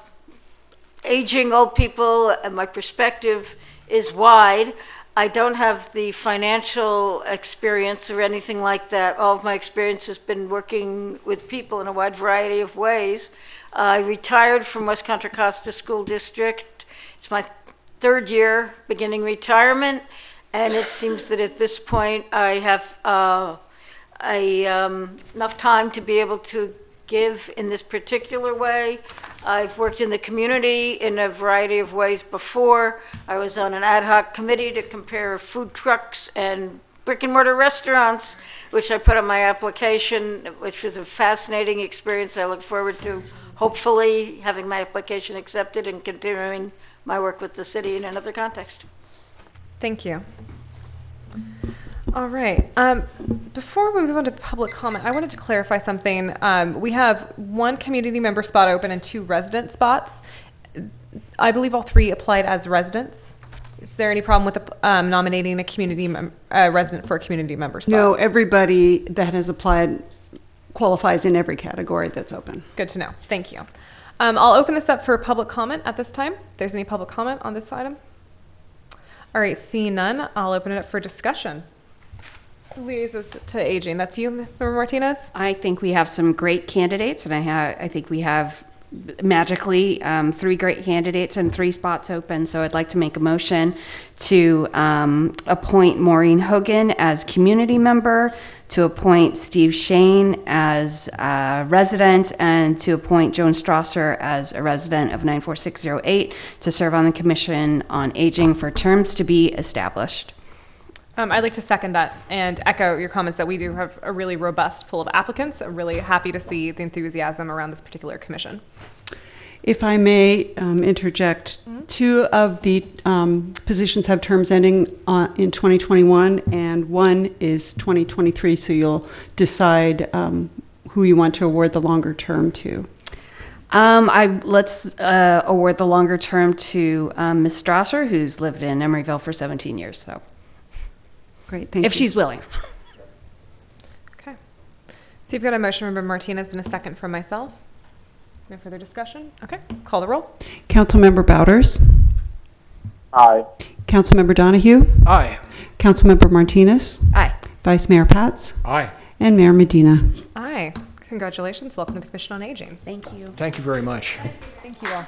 aging old people and my perspective is wide. I don't have the financial experience or anything like that. All of my experience has been working with people in a wide variety of ways. I retired from West Contra Costa School District. It's my 3rd year beginning retirement, and it seems that at this point I have enough time to be able to give in this particular way. I've worked in the community in a variety of ways before. I was on an ad hoc committee to compare food trucks and brick and mortar restaurants, which I put on my application, which was a fascinating experience. I look forward to hopefully having my application accepted and continuing my work with the city in another context. Thank you. All right. Before we move on to public comment, I wanted to clarify something. We have 1 community member spot open and 2 resident spots. I believe all 3 applied as residents. Is there any problem with nominating a community resident for a community member spot? No, everybody that has applied qualifies in every category that's open. Good to know. Thank you. I'll open this up for public comment at this time. If there's any public comment on this item. All right, seeing none, I'll open it up for discussion. Liaisons to aging. That's you, Member Martinez? I think we have some great candidates, and I think we have magically 3 great candidates and 3 spots open. So I'd like to make a motion to appoint Maureen Hogan as community member, to appoint Steve Shane as a resident, and to appoint Joan Strasser as a resident of 94608 to serve on the Commission on Aging for terms to be established. I'd like to second that and echo your comments that we do have a really robust pool of applicants. I'm really happy to see the enthusiasm around this particular commission. If I may interject, 2 of the positions have terms ending in 2021, and 1 is 2023, so you'll decide who you want to award the longer term to. Let's award the longer term to Ms. Strasser, who's lived in Emeryville for 17 years. So. Great, thank you. If she's willing. Okay. So you've got a motion from Member Martinez and a second from myself. No further discussion? Okay, let's call the roll. Councilmember Bouders? Aye. Councilmember Donahue? Aye. Councilmember Martinez? Aye. Vice Mayor Pats? Aye. And Mayor Medina. Aye. Congratulations. Welcome to the Commission on Aging. Thank you. Thank you very much. Thank you all.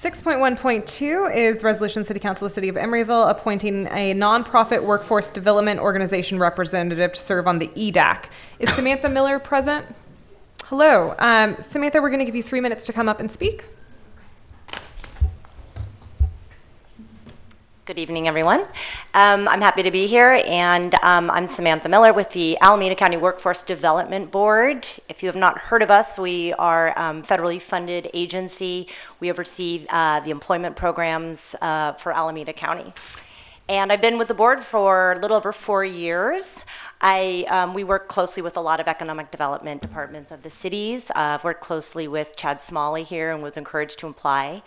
.1.2 is Resolution City Council of the City of Emeryville appointing a nonprofit workforce development organization representative to serve on the EDAC. Is Samantha Miller present? Hello. Samantha, we're going to give you 3 minutes to come up and speak. Good evening, everyone. I'm happy to be here, and I'm Samantha Miller with the Alameda County Workforce Development Board. If you have not heard of us, we are a federally funded agency. We oversee the employment programs for Alameda County. And I've been with the board for a little over 4 years. We work closely with a lot of economic development departments of the cities. I've worked closely with Chad Smalley here and was encouraged to apply.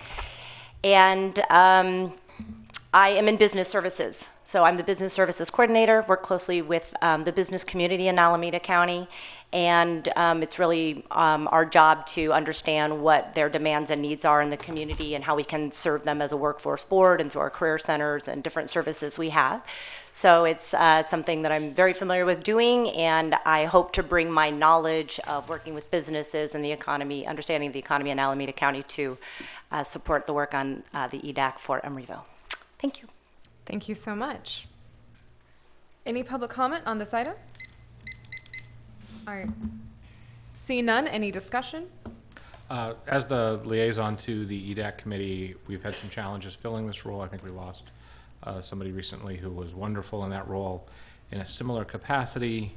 And I am in business services. So I'm the business services coordinator, work closely with the business community in Alameda County. And it's really our job to understand what their demands and needs are in the community and how we can serve them as a workforce board and through our career centers and different services we have. So it's something that I'm very familiar with doing, and I hope to bring my knowledge of working with businesses and the economy, understanding the economy in Alameda County to support the work on the EDAC for Emeryville. Thank you. Thank you so much. Any public comment on this item? All right. See none. Any discussion? As the liaison to the EDAC committee, we've had some challenges filling this role. I think we lost somebody recently who was wonderful in that role. in a similar capacity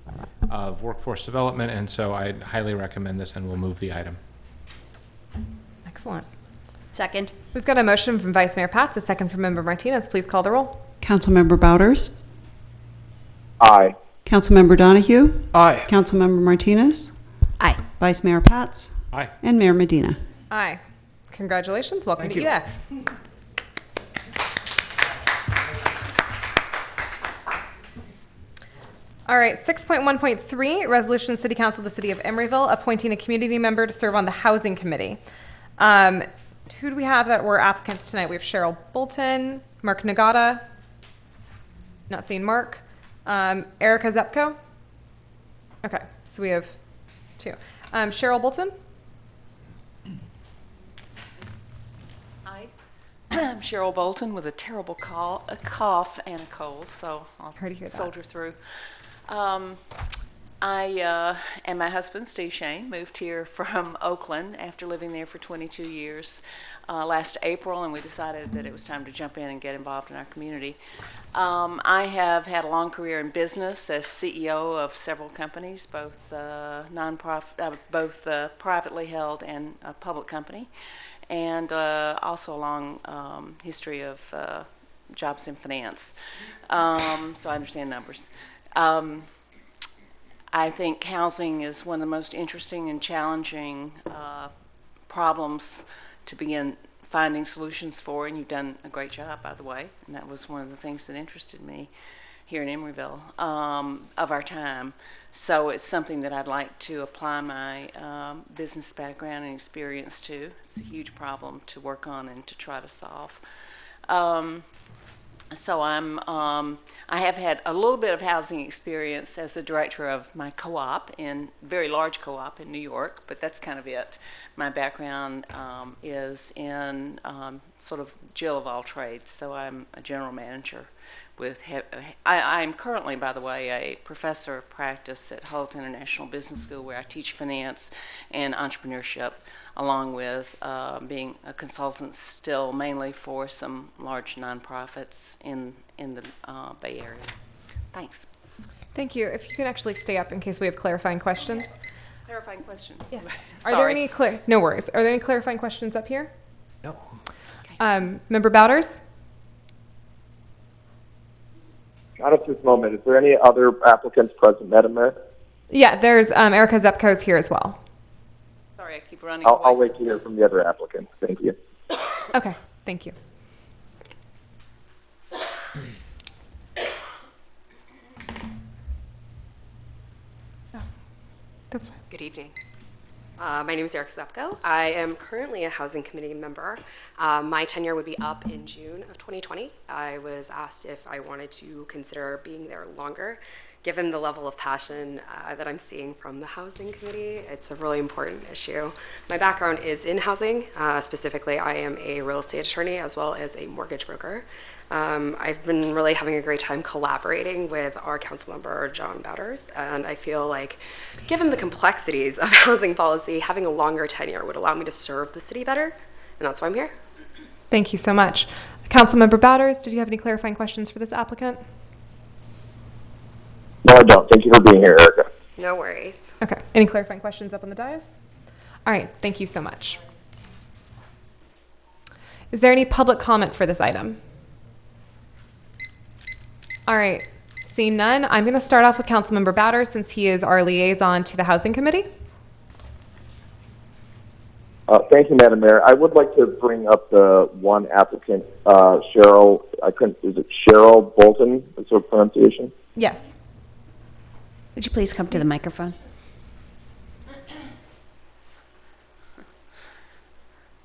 of workforce development, and so I highly recommend this and will move the item. Excellent. Second. We've got a motion from Vice Mayor Pats, a second from Member Martinez. Please call the roll. Councilmember Bouders? Aye. Councilmember Donahue? Aye. Councilmember Martinez? Aye. Vice Mayor Pats? Aye. And Mayor Medina. Aye. Congratulations. Welcome Thank to you. EDAC. All right, 6.1.3, Resolution City Council of the City of Emeryville appointing a community member to serve on the Housing Committee. Who do we have that were applicants tonight? We have Cheryl Bolton, Mark Nagata, not seeing Mark, Erica Zepko. Okay, so we have two. Cheryl Bolton? Hi, I'm Cheryl Bolton with a terrible cough and a cold, so I'll Heard to hear that. soldier through. I and my husband, Steve Shane, moved here from Oakland after living there for 22 years last April, and we decided that it was time to jump in and get involved in our community. I have had a long career in business as CEO of several companies, both privately held and a public company, and also a long history of jobs in finance. So I understand numbers. I think housing is one of the most interesting and challenging problems to begin finding solutions for, and you've done a great job, by the way. And that was one of the things that interested me here in Emeryville of our time. So it's something that I'd like to apply my business background and experience to. It's a huge problem to work on and to try to solve. So I have had a little bit of housing experience as the director of my co-op, very large co-op in New York, but that's kind of it. My background is in sort of Jill of all trades, so I'm a general manager. I'm currently, by the way, a professor of practice at Holt International Business School, where I teach finance and entrepreneurship, along with being a consultant still mainly for some large nonprofits in the Bay Area. Thanks. Thank you. If you could actually stay up in case we have clarifying questions. Clarifying question? Yes. Sorry. Are there any no worries. Are there any clarifying questions up here? No. Okay. Member Bouders? Not at this moment. Is there any other applicants present, Madam Mayor? Yeah, there's Erica Zepko's here as well. Sorry, I keep running I'll wait to hear from the other applicants. Thank you. Okay, thank you. Oh, that's fine. Good evening. My name is Erica Zepko. I am currently a housing committee member. My tenure would be up in June of 2020. I was asked if I wanted to consider being there longer. Given the level of passion that I'm seeing from the housing committee, it's a really important issue. My background is in housing. Specifically, I am a real estate attorney as well as a mortgage broker. I've been really having a great time collaborating with our council member, John Bouders, and I feel like given the complexities of housing policy, having a longer tenure would allow me to serve the city better, and that's why I'm here. Thank you so much. Councilmember Bouders, did you have any clarifying questions for this applicant? No, I don't. Thank you for being here, Erica. No worries. Okay. Any clarifying questions up on the dais? All right. Thank you so much. Is there any public comment for this item? All right. Seeing none, I'm going to start off with Councilmember Bouders since he is our liaison to the Housing Committee. Thank you, Madam Mayor. I would like to bring up the one applicant, Cheryl. Is it Cheryl Bolton? Is her pronunciation? Yes. Would you please come to the microphone?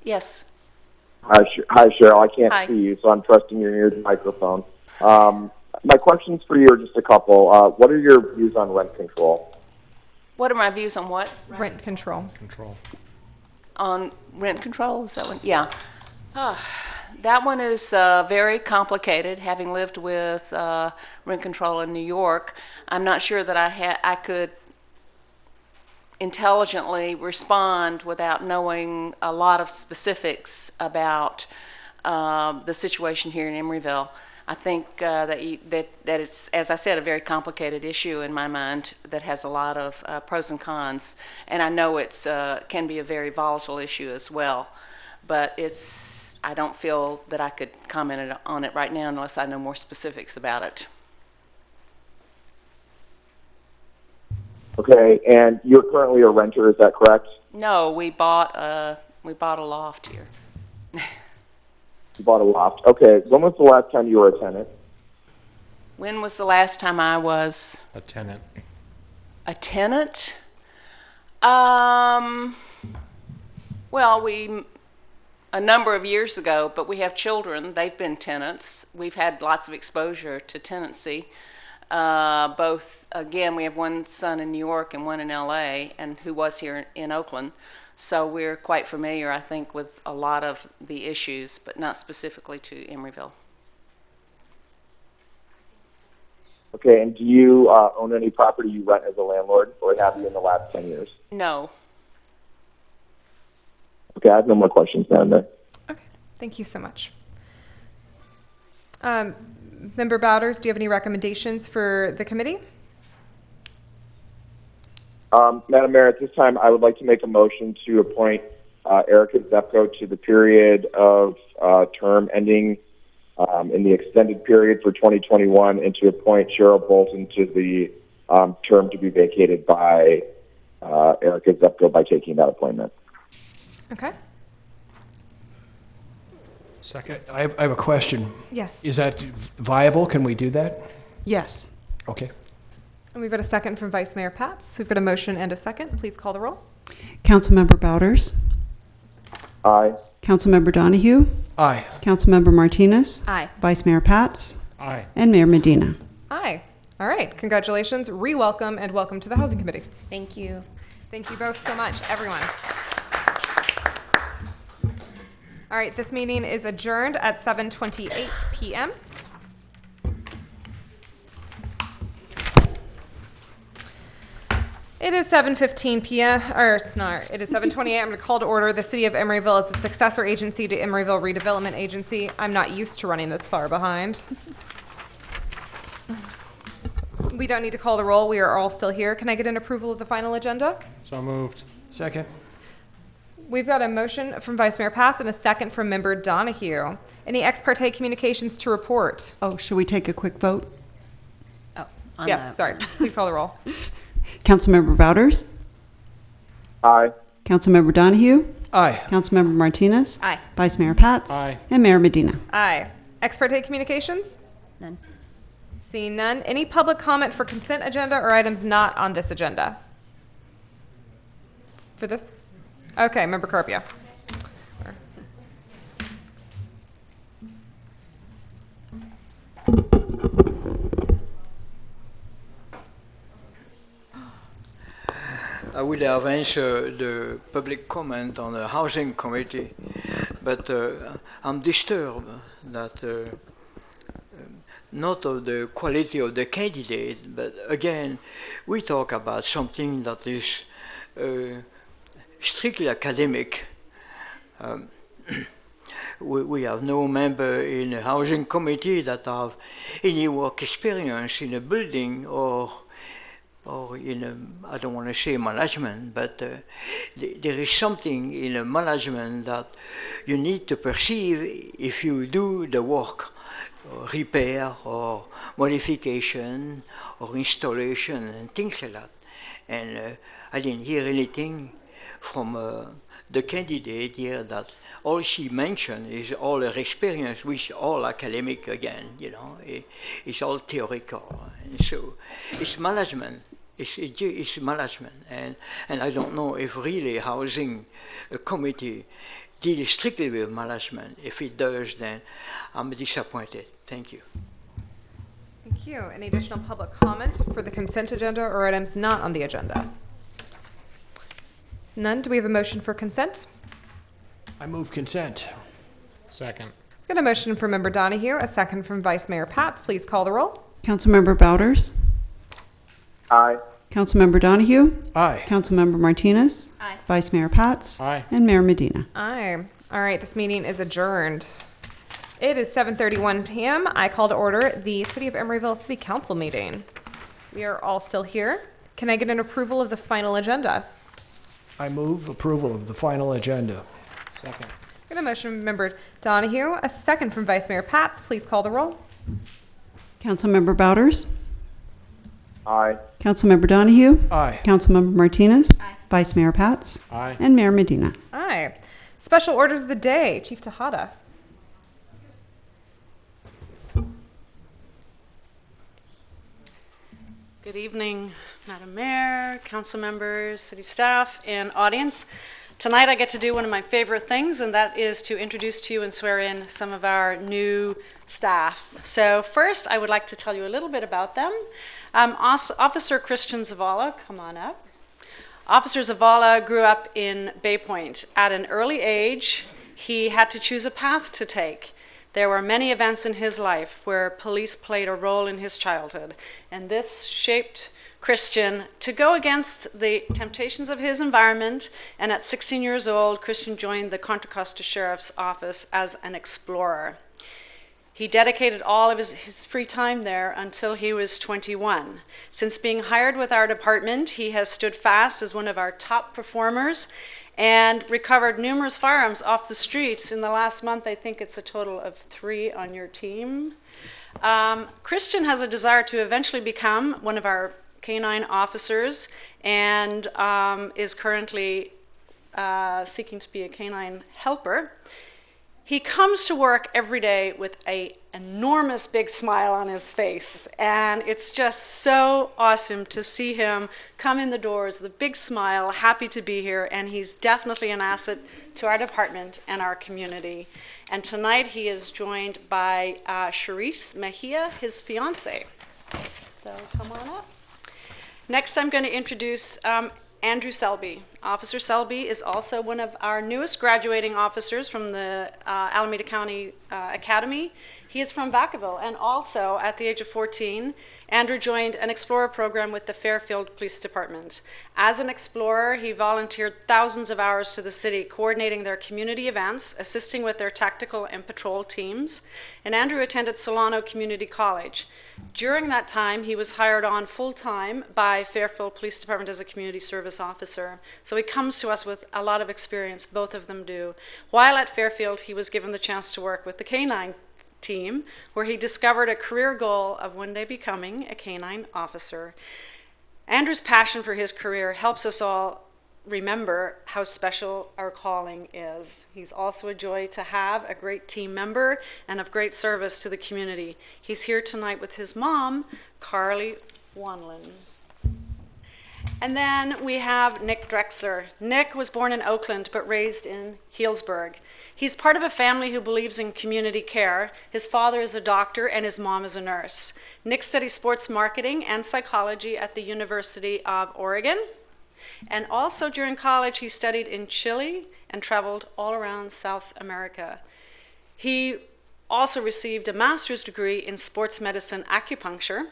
Yes. Hi, Cheryl. I can't Hi. see you, so I'm trusting your ear to the microphone. My questions for you are just a couple. What are your views on rent control? What are my views on what? Rent control. On rent control? Is that one? Yeah. That one is very complicated. Having lived with rent control in New York, I'm not sure that I could intelligently respond without knowing a lot of specifics about the situation here in Emeryville. I think that it's, as I said, a very complicated issue in my mind that has a lot of pros and cons, and I know it's can be a very volatile issue as well. But I don't feel that I could comment on it right now unless I know more specifics about it. Okay, and you're currently a renter, is that correct? No, we bought a loft here. You bought a loft. Okay, when was the last time you were a tenant? When was the last time I was A tenant. a tenant? Well, a number of years ago, but we have children. They've been tenants. We've had lots of exposure to tenancy. Both, again, we have one son in New York and one in LA, and who was here in Oakland. So we're quite familiar, I think, with a lot of the issues, but not specifically to Emeryville. Okay, and do you own any property you rent as a landlord, or have you in the last 10 years? No. Okay, I have no more questions, Madam Mayor. Okay, thank you so much. Member Bowders, do you have any recommendations for the committee? Madam Mayor, at this time, I would like to make a motion to appoint Erica Zepko to the period of term ending in the extended period for 2021, and to appoint Cheryl Bolton to the term to be vacated by Erica Zepko by taking that appointment. Okay. Second, I have a question. Yes. Is that viable? Can we do that? Yes. Okay. And we've got a second from Vice Mayor Pats. We've got a motion and a second. Please call the roll. Councilmember Bowders. Aye. Councilmember Donahue. Aye. Councilmember Martinez. Aye. Vice Mayor Pats. Aye. And Mayor Medina. Aye. All right. Congratulations, re-welcome, and welcome to the Housing Committee. Thank you. Thank you both so much, everyone. All right, this meeting is adjourned at 7:28 p.m. It is 7:15 p.m., or it's not, it is 7:28. I'm going to call to order. The City of Emeryville is a successor agency to Emeryville Redevelopment Agency. I'm not used to running this far behind. We don't need to call the roll. We are all still here. Can I get an approval of the final agenda? So moved. Second. We've got a motion from Vice Mayor Pats and a second from Member Donahue. Any ex parte communications to report? Oh, should we take a quick vote? Oh, Yes, sorry. Please call the roll. Councilmember Bowders. Aye. Councilmember Donahue. Aye. Councilmember Martinez. Aye. Vice Mayor Pats. Aye. And Mayor Medina. Aye. Ex parte communications? None. Seeing none. Any public comment for consent agenda or items not on this agenda? For this? Okay, Member Carpio. I would have answered the public comment on the housing committee, but I'm disturbed that not of the quality of the candidate, but again, we talk about something that is strictly academic. We have no member in the housing committee that have any work experience in a building or in a, I don't want to say management, but there is something in a management that you need to perceive if you do the work, or repair or modification or installation and things like that. And I didn't hear anything from the candidate here that all she mentioned is all her experience, which all academic again, you know, it's all theoretical. And so it's management. It's management, and I don't know if really housing committee deals strictly with management. If it does, then I'm disappointed. Thank you. Thank you. Any additional public comment for the consent agenda or items not on the agenda? None. Do we have a motion for consent? I move consent. Second. We've got a motion from Member Donahue, a second from Vice Mayor Pats. Please call the roll. Councilmember Bowders. Aye. Councilmember Donahue. Aye. Councilmember Martinez. Aye. Vice Mayor Pats. Aye. And Mayor Medina. Aye. All right, this meeting is adjourned. It is 7:31 p.m. I call to order the City of Emeryville City Council meeting. We are all still here. Can I get an approval of the final agenda? I move approval of the final agenda. Second. Got a motion from Member Donahue, a second from Vice Mayor Pats. Please call the roll. Councilmember Bouders? Aye. Councilmember Donahue? Aye. Councilmember Martinez? Aye. Vice Mayor Pats? Aye. And Mayor Medina. Aye. Special orders of the day. Chief Tejada. Good evening, Madam Mayor, council members, city staff, and audience. Tonight I get to do one of my favorite things, and that is to introduce to you and swear in some of our new staff. So first, I would like to tell you a little bit about them. Officer Christian Zavala, come on up. Officer Zavala grew up in Bay Point. At an early age, he had to choose a path to take. There were many events in his life where police played a role in his childhood, and this shaped Christian to go against the temptations of his environment, and at 16 years old, Christian joined the Contra Costa Sheriff's Office as an explorer. He dedicated all of his free time there until he was 21. Since being hired with our department, he has stood fast as one of our top performers and recovered numerous firearms off the streets. In the last month, I think it's a total of 3 on your team. Christian has a desire to eventually become one of our canine officers and is currently seeking to be a canine helper. He comes to work every day with an enormous big smile on his face, and it's just so awesome to see him come in the doors with a big smile, happy to be here, and he's definitely an asset to our department and our community. And tonight he is joined by Charisse Mejia, his fiance. So come on up. Next I'm going to introduce Andrew Selby. Officer Selby is also one of our newest graduating officers from the Alameda County Academy. He is from Vacaville, and also at the age of 14, Andrew joined an Explorer program with the Fairfield Police Department. As an Explorer, he volunteered thousands of hours to the city, coordinating their community events, assisting with their tactical and patrol teams, and Andrew attended Solano Community College. During that time, he was hired on full-time by Fairfield Police Department as a community service officer. So he comes to us with a lot of experience, both of them do. While at Fairfield, he was given the chance to work with the canine team, where he discovered a career goal of one day becoming a canine officer. Andrew's passion for his career helps us all remember how special our calling is. He's also a joy to have, a great team member, and of great service to the community. He's here tonight with his mom, Carly Wanlin. And then we have Nick Drexler. Nick was born in Oakland but raised in Healdsburg. He's part of a family who believes in community care. His father is a doctor and his mom is a nurse. Nick studies sports marketing and psychology at the University of Oregon. And also during college, he studied in Chile and traveled all around South America. He also received a master's degree in sports medicine acupuncture.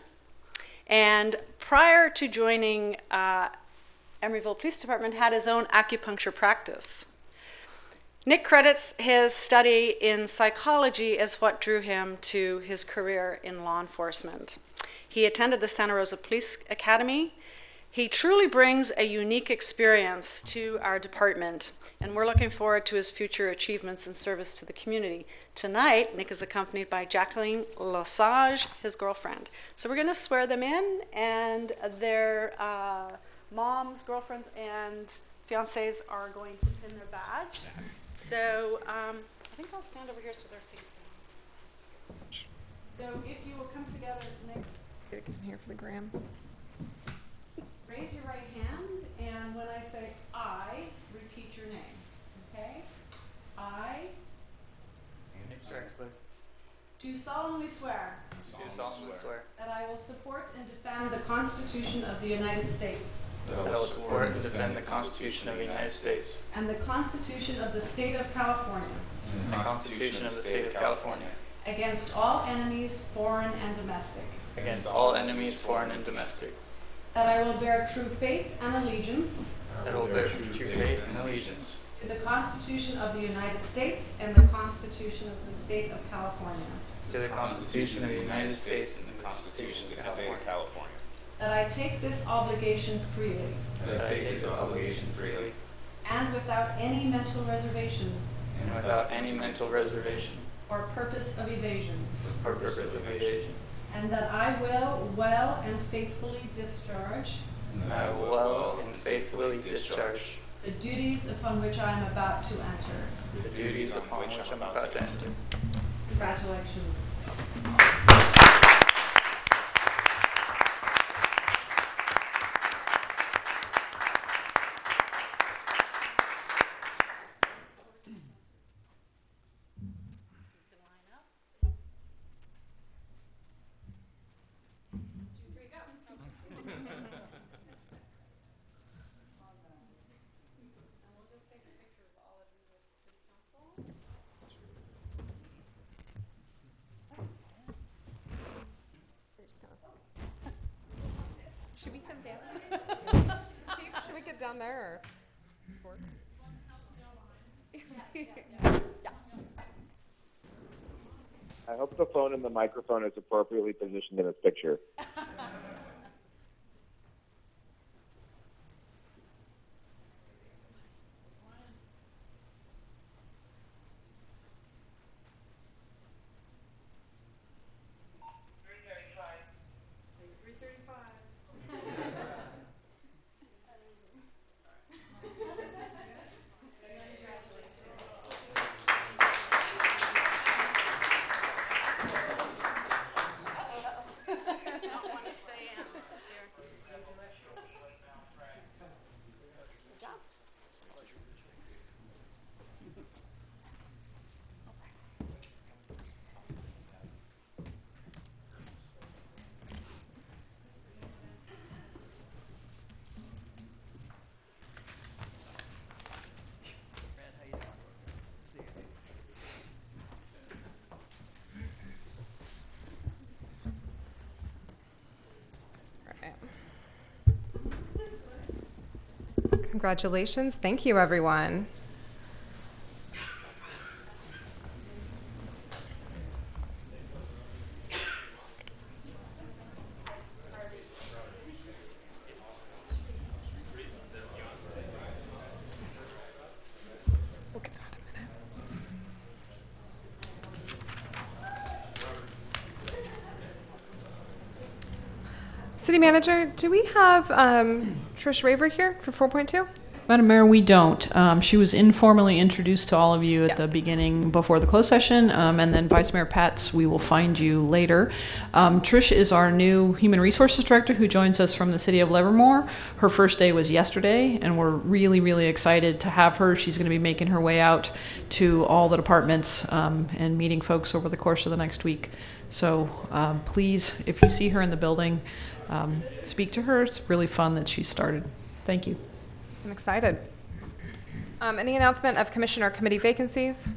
And prior to joining Emeryville Police Department, had his own acupuncture practice. Nick credits his study in psychology as what drew him to his career in law enforcement. He attended the Santa Rosa Police Academy. He truly brings a unique experience to our department, and we're looking forward to his future achievements in service to the community. Tonight, Nick is accompanied by Jacqueline Lesage, his girlfriend. So we're going to swear them in, and their moms, girlfriends, and fiancés are going to pin their badge. So I think I'll stand over here so they're facing. So if you will come together, Nick. Get in here for the gram. Raise your right hand, and when I say I, repeat your name, okay? I do solemnly swear that I will support and defend the Constitution of the United States That I will support and defend the Constitution of the United States and the Constitution of the State of California and the Constitution of the State of California against all enemies, foreign and domestic. against all enemies, foreign and domestic. That I will bear true faith and allegiance That I will bear true faith and allegiance to the Constitution of the United States and the Constitution of the State of California, to the Constitution of the United States and the Constitution of the State of California, that I take this obligation freely that I take this obligation freely and without any mental reservation and without any mental reservation or purpose of evasion, or purpose of evasion, and that I will well and faithfully discharge and I will well and faithfully discharge the duties upon which I am about to enter. the duties upon which I'm about to enter. Congratulations. Should we come down? Should we get down there? Or? I hope the phone and the microphone is appropriately positioned in this picture. Congratulations. Thank you, everyone. City Manager, do we have Trish Raver here for 4.2? Madam Mayor, we don't. She was informally introduced to all of you at the beginning before the closed session, and then Vice Mayor Pats, we will find you later. Trish is our new Human Resources Director who joins us from the city of Livermore. Her first day was yesterday, and we're really, really excited to have her. She's going to be making her way out to all the departments and meeting folks over the course of the next week. So please, if you see her in the building, speak to her. It's really fun that she started. Thank you. I'm excited. Any announcement of commission or committee vacancies?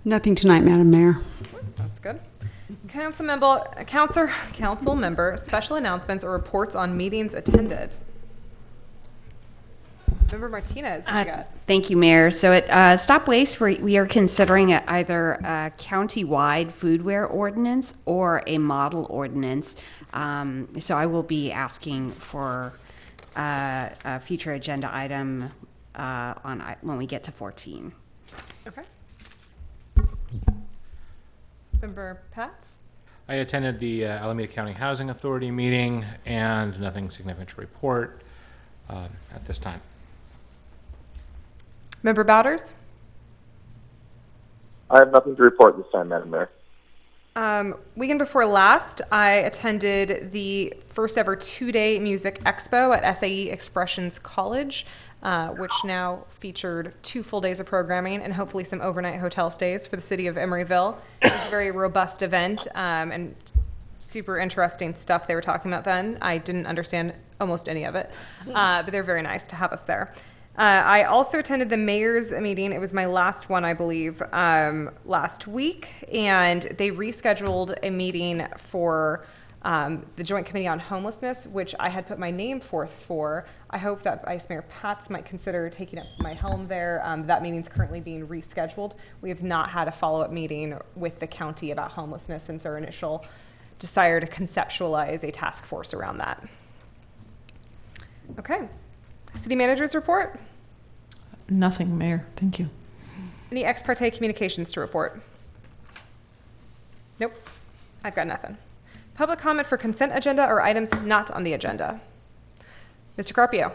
Nothing tonight, Madam Mayor. That's good. Council member, special announcements or reports on meetings attended. Member Martinez, what you got? Thank you, Mayor. So at Stop Waste, we are considering either a county-wide foodware ordinance or a model ordinance. So I will be asking for a future agenda item when we get to 14. Okay. Member Pats? I attended the Alameda County Housing Authority meeting, and nothing significant to report at this time. Member Bowders? I have nothing to report this time, Madam Mayor. Weekend before last, I attended the first ever 2-day music expo at SAE Expressions College, which now featured 2 full days of programming and hopefully some overnight hotel stays for the city of Emeryville. It was a very robust event and super interesting stuff they were talking about then. I didn't understand almost any of it, but they're very nice to have us there. I also attended the mayor's meeting. It was my last one, I believe, last week, and they rescheduled a meeting for The Joint Committee on Homelessness, which I had put my name forth for. I hope that Vice Mayor Pats might consider taking up my helm there. That meeting's currently being rescheduled. We have not had a follow-up meeting with the county about homelessness since our initial desire to conceptualize a task force around that. Okay. City Manager's report. Nothing, Mayor. Thank you. Any ex parte communications to report? Nope. I've got nothing. Public comment for consent agenda or items not on the agenda. Mr. Carpio.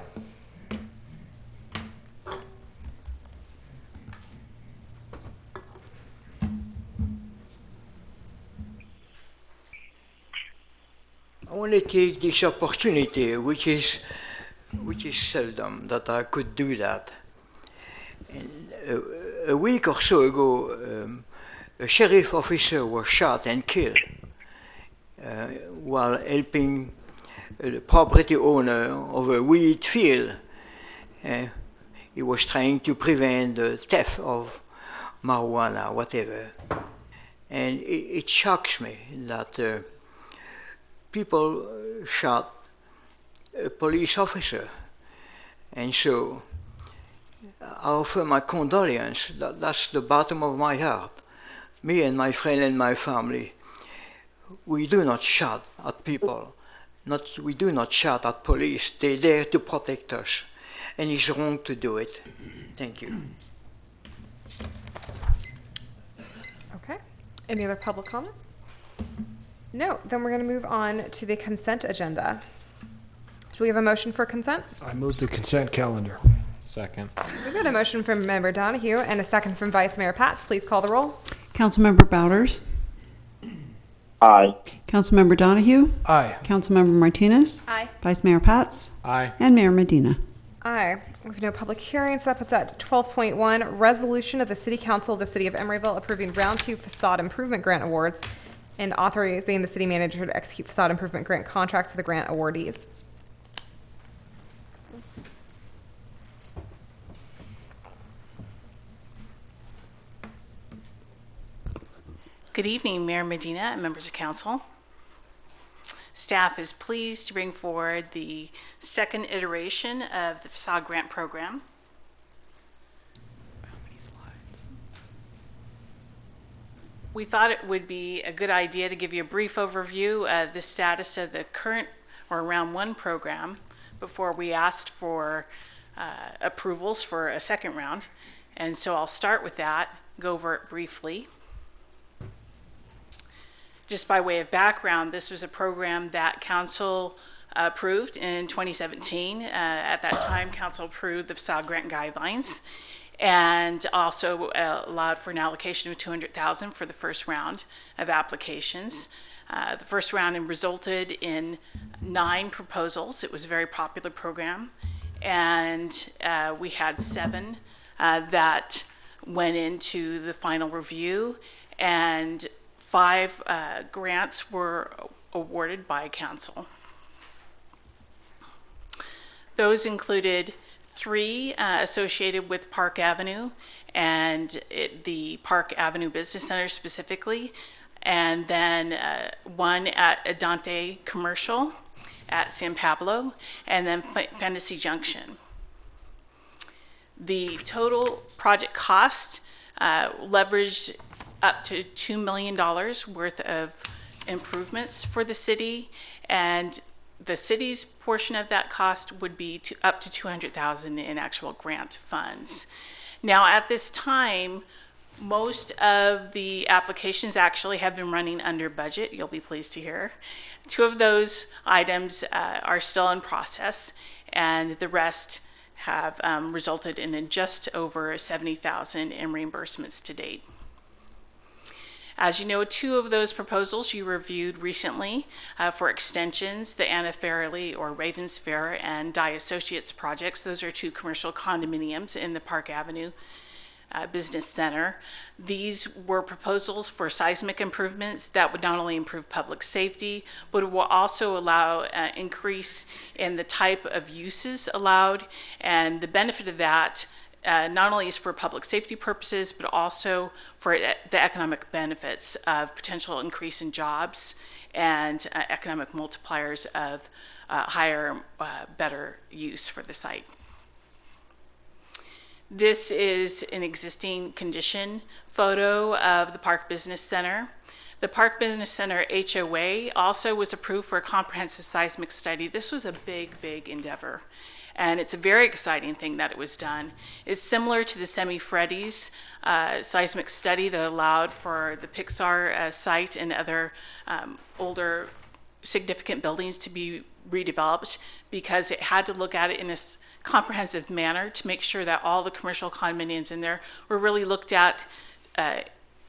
I want to take this opportunity, which is seldom that I could do that. And a week or so ago, a sheriff officer was shot and killed while helping the property owner of a wheat field. He was trying to prevent the theft of marijuana, whatever. And it shocks me that people shot a police officer. And so I offer my condolence. That's the bottom of my heart. Me and my friend and my family, we do not shout at people. We do not shout at police. They're there to protect us. And it's wrong to do it. Thank you. Okay. Any other public comment? No. Then we're going to move on to the consent agenda. Do we have a motion for consent? I move the consent calendar. Second. We've got a motion from Member Donahue and a second from Vice Mayor Pats. Please call the roll. Councilmember Bowders. Aye. Councilmember Donahue. Aye. Councilmember Martinez. Aye. Vice Mayor Pats. Aye. And Mayor Medina. Aye. We have no public hearings. That puts at 12.1, resolution of the City Council of the City of Emeryville approving Round 2 Facade Improvement Grant Awards and authorizing the city manager to execute facade improvement grant contracts with the grant awardees. Good evening, Mayor Medina and members of council. Staff is pleased to bring forward the second iteration of the facade grant program. We thought it would be a good idea to give you a brief overview of the status of the current or round 1 program before we asked for approvals for a second round. And so I'll start with that, go over it briefly. Just by way of background, this was a program that council approved in 2017. At that time, council approved the facade grant guidelines and also allowed for an allocation of $200,000 for the first round of applications. The first round resulted in 9 proposals. It was a very popular program, and we had 7 that went into the final review, and 5 grants were awarded by council. Those included 3 associated with Park Avenue and the Park Avenue Business Center specifically, and then 1 at Adante Commercial at San Pablo, and then Fantasy Junction. The total project cost leveraged up to $2 million worth of improvements for the city, and the city's portion of that cost would be up to $200,000 in actual grant funds. Now, at this time, most of the applications actually have been running under budget, you'll be pleased to hear. 2 of those items are still in process, and the rest have resulted in just over $70,000 in reimbursements to date. As you know, 2 of those proposals you reviewed recently for extensions, the Anna Fairley or Ravens Fair and Dye Associates projects. Those are 2 commercial condominiums in the Park Avenue Business Center. These were proposals for seismic improvements that would not only improve public safety, but it will also allow increase in the type of uses allowed. And the benefit of that not only is for public safety purposes, but also for the economic benefits of potential increase in jobs and economic multipliers of higher, better use for the site. This is an existing condition photo of the Park Business Center. The Park Business Center HOA also was approved for a comprehensive seismic study. This was a big, big endeavor. And it's a very exciting thing that it was done. It's similar to the Semi-Freddy's seismic study that allowed for the Pixar site and other older significant buildings to be redeveloped, because it had to look at it in this comprehensive manner to make sure that all the commercial condominiums in there were really looked at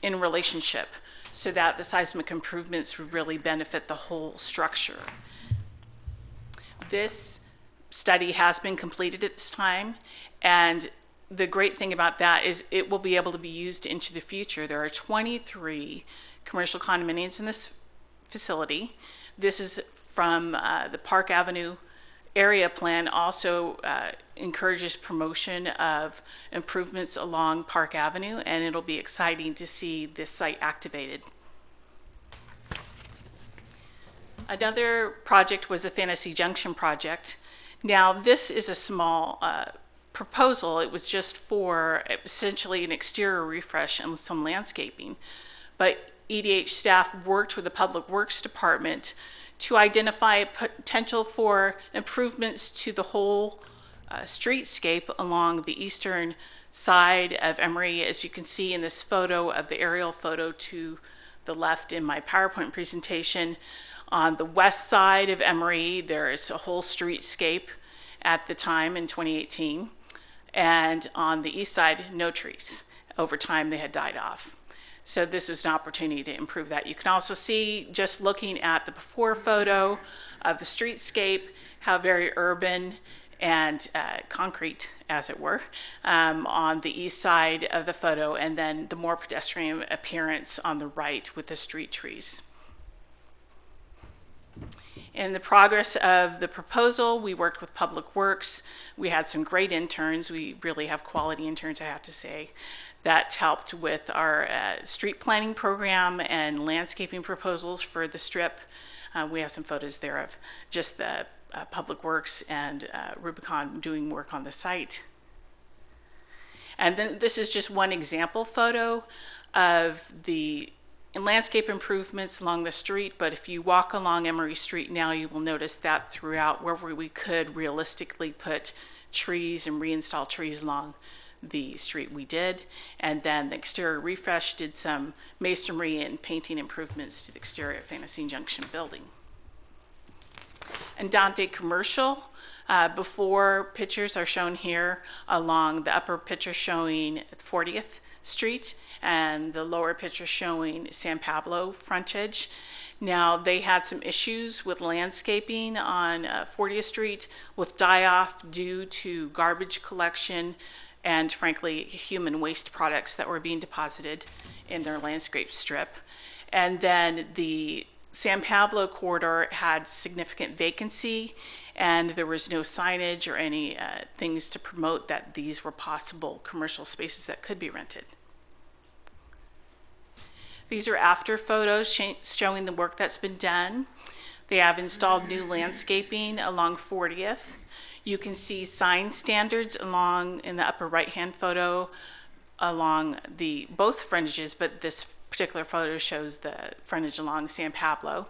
in relationship, so that the seismic improvements would really benefit the whole structure. This study has been completed at this time, and the great thing about that is it will be able to be used into the future. There are 23 commercial condominiums in this facility. This is from the Park Avenue area plan, also encourages promotion of improvements along Park Avenue, and it'll be exciting to see this site activated. Another project was the Fantasy Junction project. Now, this is a small proposal. It was just for essentially an exterior refresh and some landscaping. But EDH staff worked with the Public Works Department to identify potential for improvements to the whole streetscape along the eastern side of Emory, as you can see in this photo of the aerial photo to the left in my PowerPoint presentation. On the west side of Emory, there is a whole streetscape at the time in 2018. And on the east side, no trees. Over time, they had died off. So this was an opportunity to improve that. You can also see, just looking at the before photo of the streetscape, how very urban and concrete, as it were, on the east side of the photo, and then the more pedestrian appearance on the right with the street trees. In the progress of the proposal, we worked with Public Works. We had some great interns. We really have quality interns, I have to say. That helped with our street planning program and landscaping proposals for the strip. We have some photos there of just the Public Works and Rubicon doing work on the site. And then this is just one example photo of the landscape improvements along the street, but if you walk along Emory Street now, you will notice that throughout, wherever we could realistically put trees and reinstall trees along the street, we did. And then the exterior refresh did some masonry and painting improvements to the exterior of Fantasy Junction building. And Dante Commercial, before pictures are shown here along the upper picture showing 40th Street and the lower picture showing San Pablo frontage. Now, they had some issues with landscaping on 40th Street with die-off due to garbage collection and, frankly, human waste products that were being deposited in their landscape strip. And then the San Pablo corridor had significant vacancy, and there was no signage or any things to promote that these were possible commercial spaces that could be rented. These are after photos showing the work that's been done. They have installed new landscaping along 40th. You can see sign standards along in the upper right-hand photo along the both frontages, but this particular photo shows the frontage along San Pablo.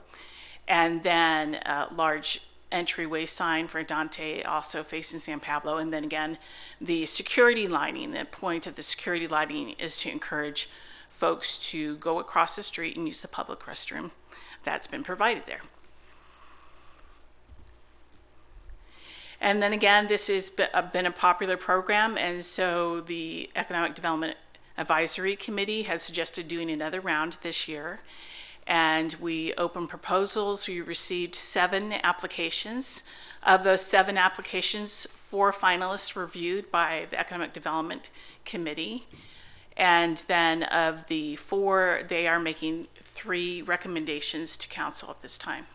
And then a large entryway sign for Dante also facing San Pablo. And then again, the security lighting. The point of the security lighting is to encourage folks to go across the street and use the public restroom that's been provided there. And then again, this has been a popular program, and so the Economic Development Advisory Committee has suggested doing another round this year. And we opened proposals. We received 7 applications. Of those 7 applications, 4 finalists were reviewed by the Economic Development Committee. And then of the 4, they are making 3 recommendations to council at this time.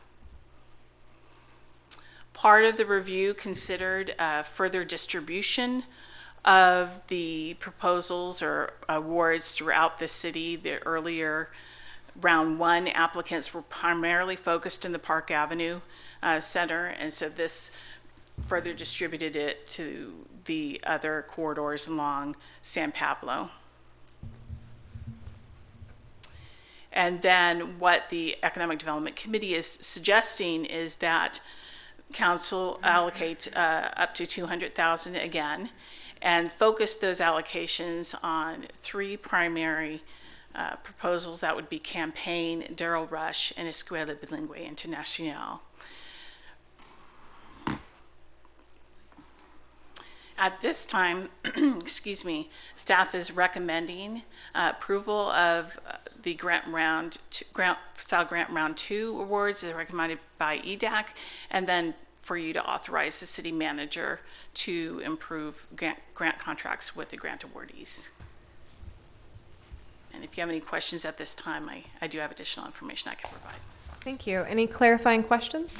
Part of the review considered further distribution of the proposals or awards throughout the city. The earlier round one applicants were primarily focused in the Park Avenue Center, and so this further distributed it to the other corridors along San Pablo. And then what the Economic Development Committee is suggesting is that council allocate up to $200,000 again, and focus those allocations on three primary proposals. That would be Campaign, Darrell Rush, and Escuela Bilingüe Internacional. At this time, excuse me, staff is recommending approval of the style grant round 2 awards as recommended by EDAC, and then for you to authorize the city manager to improve grant contracts with the grant awardees. And if you have any questions at this time, I do have additional information I can provide. Thank you. Any clarifying questions?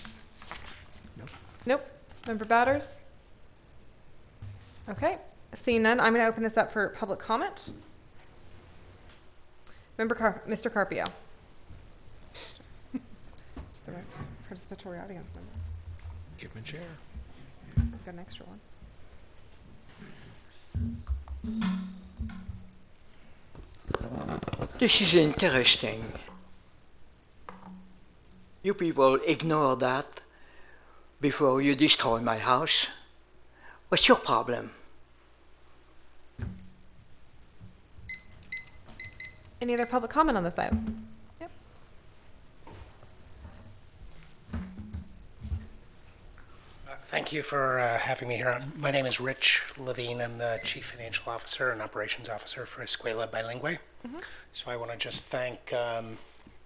Nope. Member Batters? Okay. Seeing none, I'm going to open this up for public comment. Mr. Carpio. Just the most participatory audience member. Give him a chair. I've got an extra one. This is interesting. You people ignore that before you destroy my house. What's your problem? Any other public comment on this item? Yep. Thank you for having me here. My name is Rich Levine. I'm the Chief Financial Officer and Operations Officer for Escuela Bilingüe. Mm-hmm. So I want to just thank the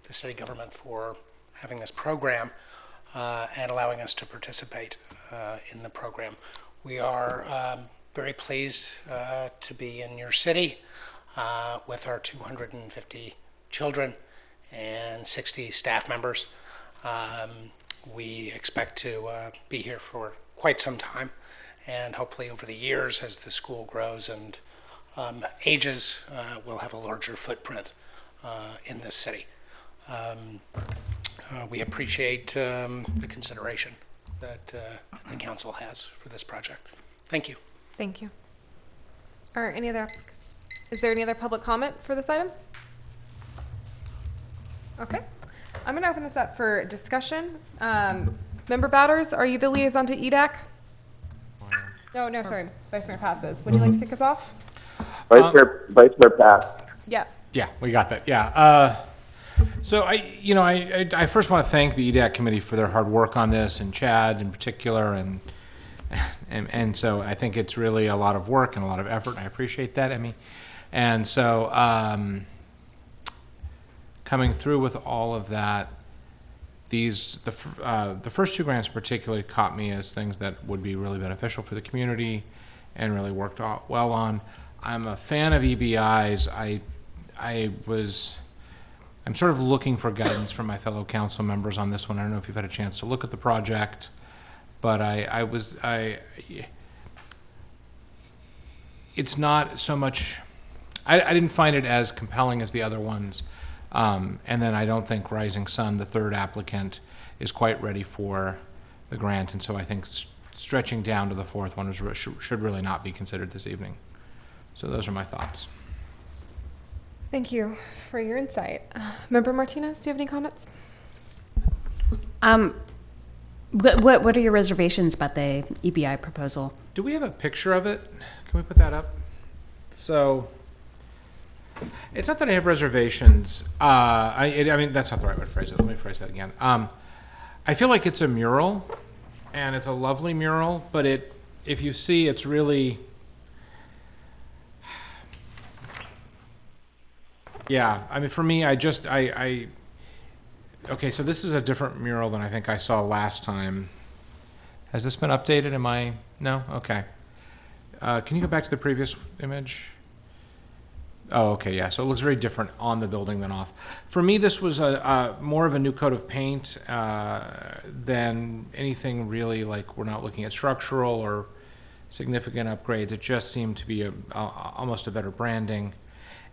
city government for having this program and allowing us to participate in the program. We are very pleased to be in your city with our 250 children and 60 staff members. We expect to be here for quite some time, and hopefully over the years as the school grows and ages, we'll have a larger footprint in this city. We appreciate the consideration that the council has for this project. Thank you. Thank you. All right, is there any other public comment for this item? Okay. I'm going to open this up for discussion. Member Batters, are you the liaison to EDAC? No, sorry. Vice Mayor Pats is. Would you like to kick us off? Vice Mayor Pats. Yeah. Yeah, we got that. Yeah. So I first want to thank the EDAC committee for their hard work on this, and Chad in particular, and so I think it's really a lot of work and a lot of effort, and I appreciate that, Emmy. And so coming through with all of that, the first two grants particularly caught me as things that would be really beneficial for the community and really worked well on. I'm a fan of EBIs. I'm sort of looking for guidance from my fellow council members on this one. I don't know if you've had a chance to look at the project, but it's not so much, I didn't find it as compelling as the other ones. And then I don't think Rising Sun, the third applicant, is quite ready for the grant. And so I think stretching down to the fourth one should really not be considered this evening. So those are my thoughts. Thank you for your insight. Member Martinez, do you have any comments? What are your reservations about the EBI proposal? Do we have a picture of it? Can we put that up? So it's not that I have reservations. I mean, that's not the right way to phrase it. Let me phrase that again. I feel like it's a mural, and it's a lovely mural, but if you see, it's really, yeah. I mean, for me, okay, so this is a different mural than I think I saw last time. Has this been updated? No? Okay. Can you go back to the previous image? Oh, okay, yeah. So it looks very different on the building than off. For me, this was more of a new coat of paint than anything really, like we're not looking at structural or significant upgrades. It just seemed to be almost a better branding.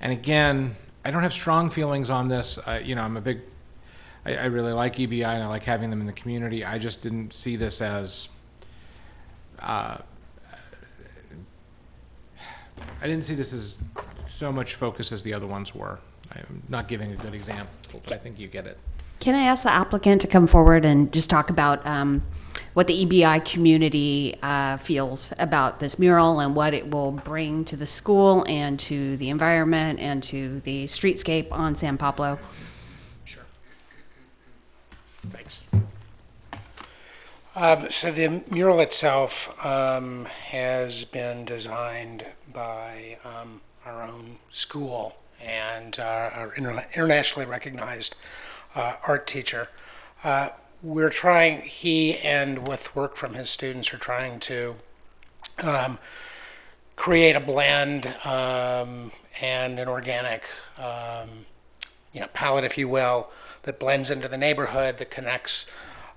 And again, I don't have strong feelings on this. I'm a big, I really like EBI and I like having them in the community. I just didn't see this as, I didn't see this as so much focus as the other ones were. I'm not giving a good example, but I think you get it. Can I ask the applicant to come forward and just talk about what the EBI community feels about this mural and what it will bring to the school and to the environment and to the streetscape on San Pablo? Sure. Thanks. So the mural itself has been designed by our own school and our internationally recognized art teacher. We're trying, he and with work from his students are trying to create a blend and an organic palette, if you will, that blends into the neighborhood, that connects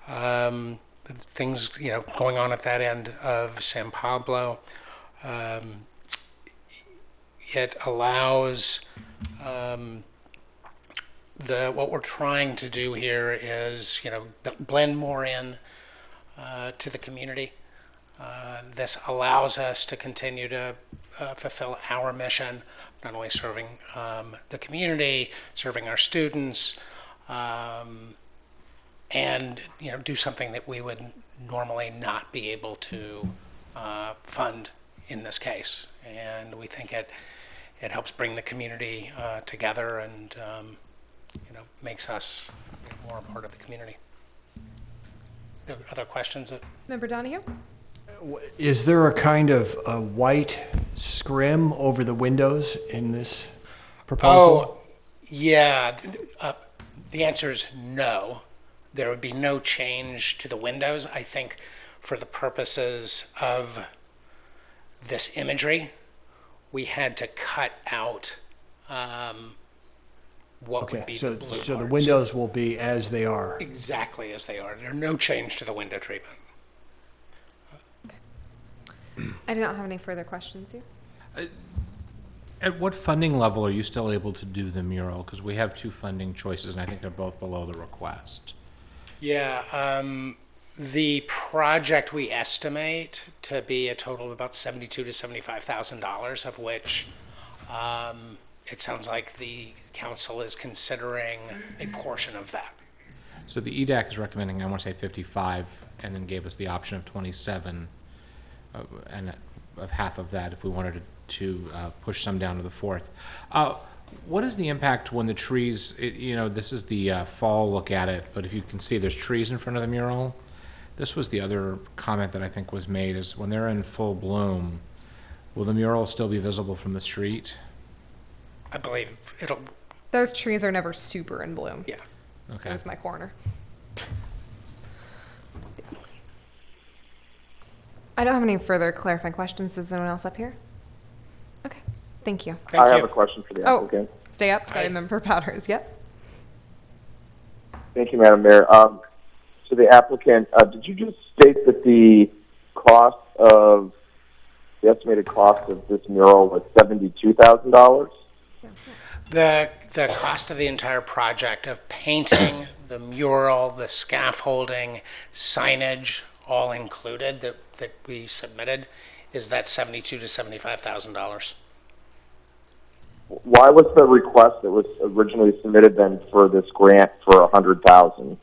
the things going on at that end of San Pablo. It allows what we're trying to do here is, blend more in to the community. This allows us to continue to fulfill our mission, not only serving the community, serving our students, and do something that we would normally not be able to fund in this case. And we think it helps bring the community together and makes us more a part of the community. There are other questions? Member Donahue? Is there a kind of a white scrim over the windows in this proposal? Oh, yeah. The answer is no. There would be no change to the windows. I think for the purposes of this imagery, we had to cut out what would be the blue so the parts. windows will be as they are. Exactly as they are. There's no change to the window treatment. I do not have any further questions here. At what funding level are you still able to do the mural? Because we have two funding choices, and I think they're both below the request. Yeah, the project we estimate to be a total of about $72,000 to $75,000, of which it sounds like the council is considering a portion of that. So the EDAC is recommending, I want to say 55, and then gave us the option of 27, and of half of that if we wanted to push some down to the fourth. What is the impact when the trees, this is the fall look at it, but if you can see there's trees in front of the mural. This was the other comment that I think was made, is when they're in full bloom, will the mural still be visible from the street? I believe it'll... Those trees are never super in bloom. Yeah. Okay. There's my corner. I don't have any further clarifying questions. Does anyone else up here? Okay. Thank you. I have a question for the applicant. Oh, stay up. Sorry, Member Powders. Yep. Thank you, Madam Mayor. To the applicant, did you just state that the estimated cost of this mural was $72,000? The cost of the entire project of painting, the mural, the scaffolding, signage, all included that we submitted, is that $72,000 to $75,000. Why was the request that was originally submitted then for this grant for $100,000?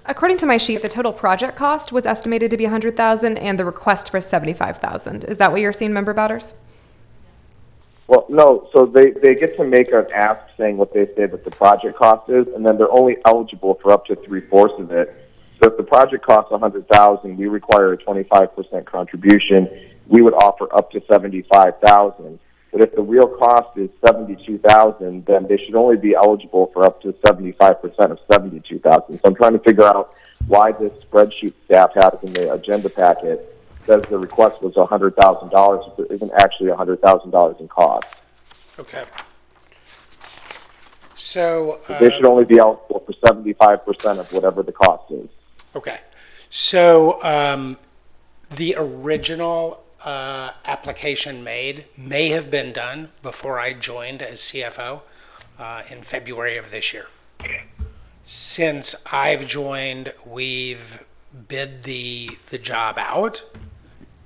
According to my sheet, the total project cost was estimated to be $100,000, and the request for $75,000. Is that what you're seeing, Member Bowders? Well, no. So they get to make an ask saying what they say that the project cost is, and then they're only eligible for up to 3/4 of it. So if the project costs $100,000, we require a 25% contribution. We would offer up to $75,000. But if the real cost is $72,000, then they should only be eligible for up to 75% of $72,000. So I'm trying to figure out why this spreadsheet staff has in the agenda packet says the request was $100,000 if there isn't actually $100,000 in cost. Okay. So they should only be eligible for 75% of whatever the cost is. Okay. So the original application made may have been done before I joined as CFO in February of this year. Since I've joined, we've bid the job out,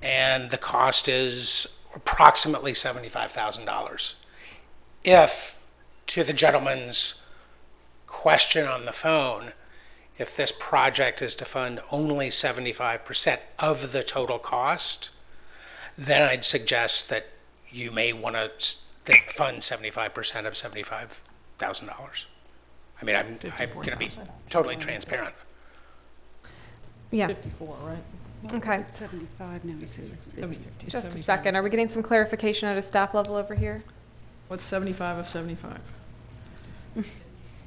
and the cost is approximately $75,000. If, to the gentleman's question on the phone, if this project is to fund only 75% of the total cost, then I'd suggest that you may want to fund 75% of $75,000. I mean, I'm going to be totally transparent. Yeah. 54, right? Okay. It's 75 now, he says. Just a second. Are we getting some clarification at a staff level over here? What's 75 of 75?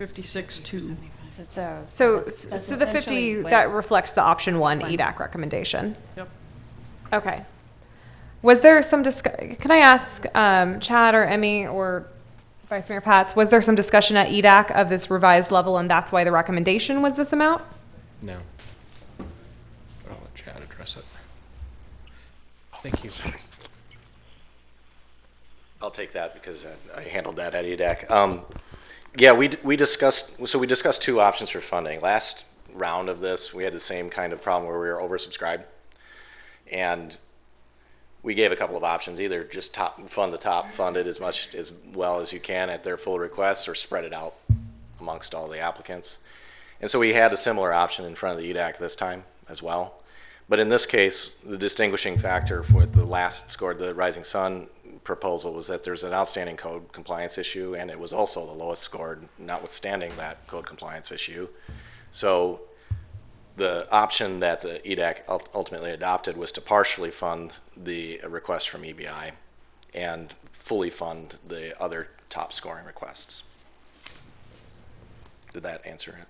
56.2. So the 50, that reflects the option 1 EDAC recommendation. Yep. Okay. Was there some can I ask Chad or Emmy or Vice Mayor Pats, was there some discussion at EDAC of this revised level and that's why the recommendation was this amount? No. But I'll let Chad address it. Thank you. I'll take that because I handled that at EDAC. Yeah, we discussed two options for funding. Last round of this, we had the same kind of problem where we were oversubscribed. And we gave a couple of options, either just fund it as much as well as you can at their full request, or spread it out amongst all the applicants. And so we had a similar option in front of the EDAC this time as well. But in this case, the distinguishing factor for the last scored, the Rising Sun proposal, was that there's an outstanding code compliance issue, and it was also the lowest scored, notwithstanding that code compliance issue. So the option that the EDAC ultimately adopted was to partially fund the request from EBI and fully fund the other top scoring requests. Did that answer it?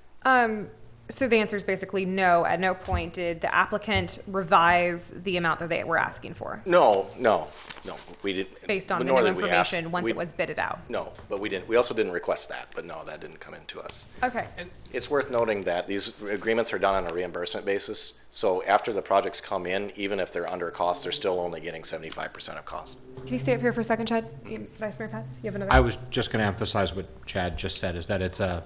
So the answer is basically no. At no point did the applicant revise the amount that they were asking for. No, we didn't. Based on the new information once it was bidded out. No, but we didn't. We also didn't request that, but no, that didn't come into us. Okay. It's worth noting that these agreements are done on a reimbursement basis. So after the projects come in, even if they're under cost, they're still only getting 75% of cost. Can you stay up here for a second, Chad? Vice Mayor Pats, you have another? I was just going to emphasize what Chad just said, is that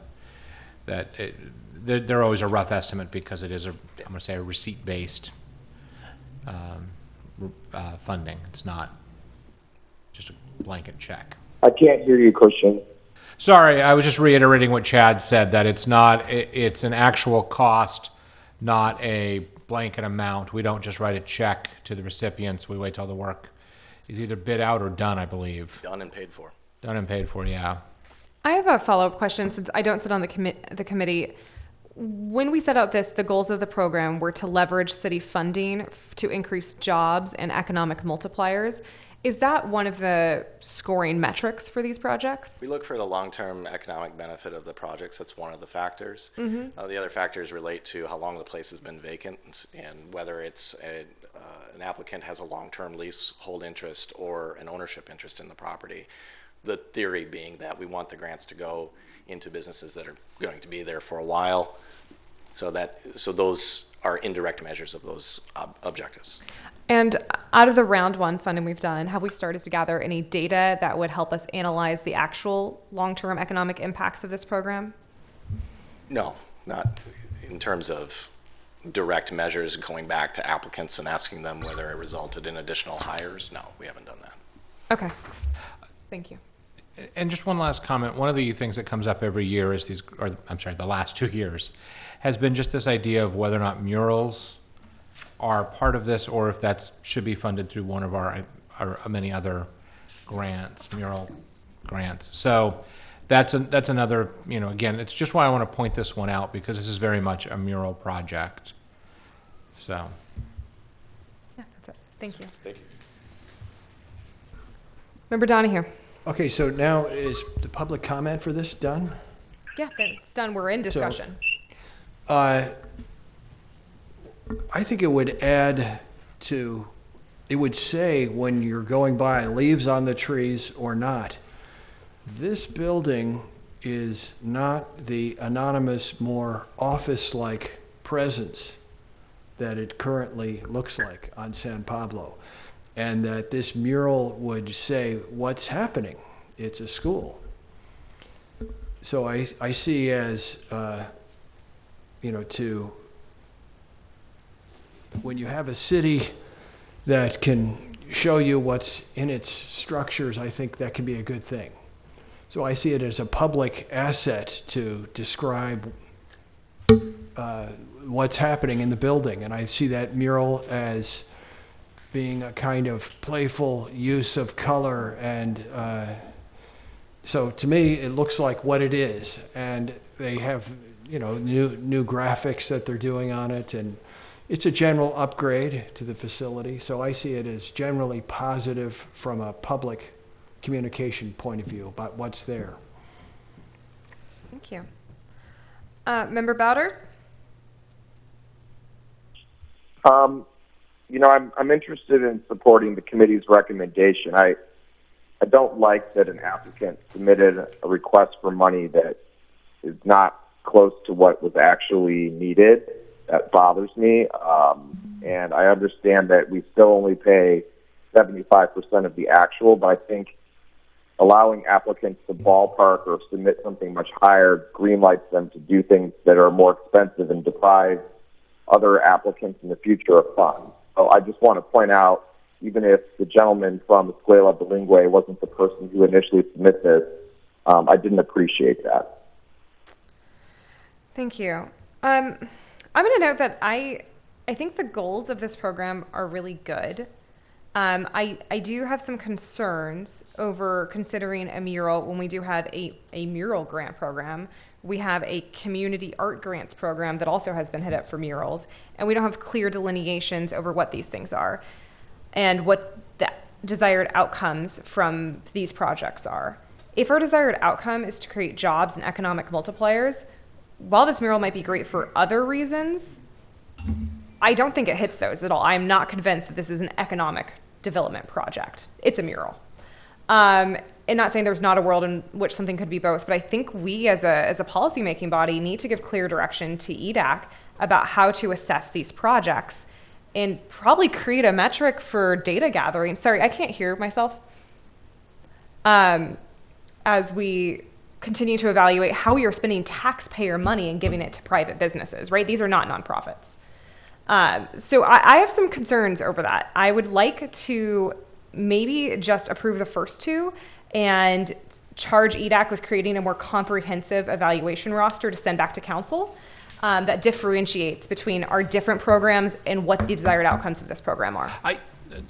they're always a rough estimate because it is I'm going to say a receipt-based funding. It's not just a blanket check. I can't hear you, Christian. Sorry, I was just reiterating what Chad said, that it's an actual cost, not a blanket amount. We don't just write a check to the recipients. We wait till the work is either bid out or done, I believe. Done and paid for. Done and paid for, yeah. I have a follow-up question since I don't sit on the committee. When we set out the goals of the program were to leverage city funding to increase jobs and economic multipliers. Is that one of the scoring metrics for these projects? We look for the long-term economic benefit of the projects. That's one of the factors. Mm-hmm. The other factors relate to how long the place has been vacant and whether it's an applicant has a long-term leasehold interest or an ownership interest in the property. The theory being that we want the grants to go into businesses that are going to be there for a while. So those are indirect measures of those objectives. And out of the round 1 funding we've done, have we started to gather any data that would help us analyze the actual long-term economic impacts of this program? No, not in terms of direct measures going back to applicants and asking them whether it resulted in additional hires. No, we haven't done that. Okay, thank you. And just one last comment. One of the things that comes up every year is the last 2 years, has been just this idea of whether or not murals are part of this, or if that should be funded through one of our many other grants, mural grants. So that's another, again, it's just why I want to point this one out, because this is very much a mural project. So. Yeah, that's it. Thank you. Thank you. Member Donahue. Okay, so now is the public comment for this done? Yeah, it's done. We're in discussion. I think it would add to, it would say when you're going by, leaves on the trees or not. This building is not the anonymous, more office-like presence that it currently looks like on San Pablo. And that this mural would say, what's happening? It's a school. So I see as, when you have a city that can show you what's in its structures, I think that can be a good thing. So I see it as a public asset to describe what's happening in the building. And I see that mural as being a kind of playful use of color. And so to me, it looks like what it is. And they have, new graphics that they're doing on it. And it's a general upgrade to the facility. So I see it as generally positive from a public communication point of view about what's there. Thank you. Member Bowders? I'm interested in supporting the committee's recommendation. I don't like that an applicant submitted a request for money that is not close to what was actually needed. That bothers me. And I understand that we still only pay 75% of the actual, but I think allowing applicants to ballpark or submit something much higher greenlights them to do things that are more expensive and deprive other applicants in the future of funds. So I just want to point out, even if the gentleman from Escuela Bilingüe wasn't the person who initially submitted this, I didn't appreciate that. Thank you. I'm going to note that I think the goals of this program are really good. I do have some concerns over considering a mural when we do have a mural grant program. We have a community art grants program that also has been hit up for murals, and we don't have clear delineations over what these things are and what the desired outcomes from these projects are. If our desired outcome is to create jobs and economic multipliers, while this mural might be great for other reasons, I don't think it hits those at all. I'm not convinced that this is an economic development project. It's a mural. And not saying there's not a world in which something could be both, but I think we as a policymaking body need to give clear direction to EDAC about how to assess these projects and probably create a metric for data gathering. Sorry, I can't hear myself. As we continue to evaluate how we are spending taxpayer money and giving it to private businesses, right? These are not nonprofits. So I have some concerns over that. I would like to maybe just approve the first two and charge EDAC with creating a more comprehensive evaluation roster to send back to council that differentiates between our different programs and what the desired outcomes of this program are.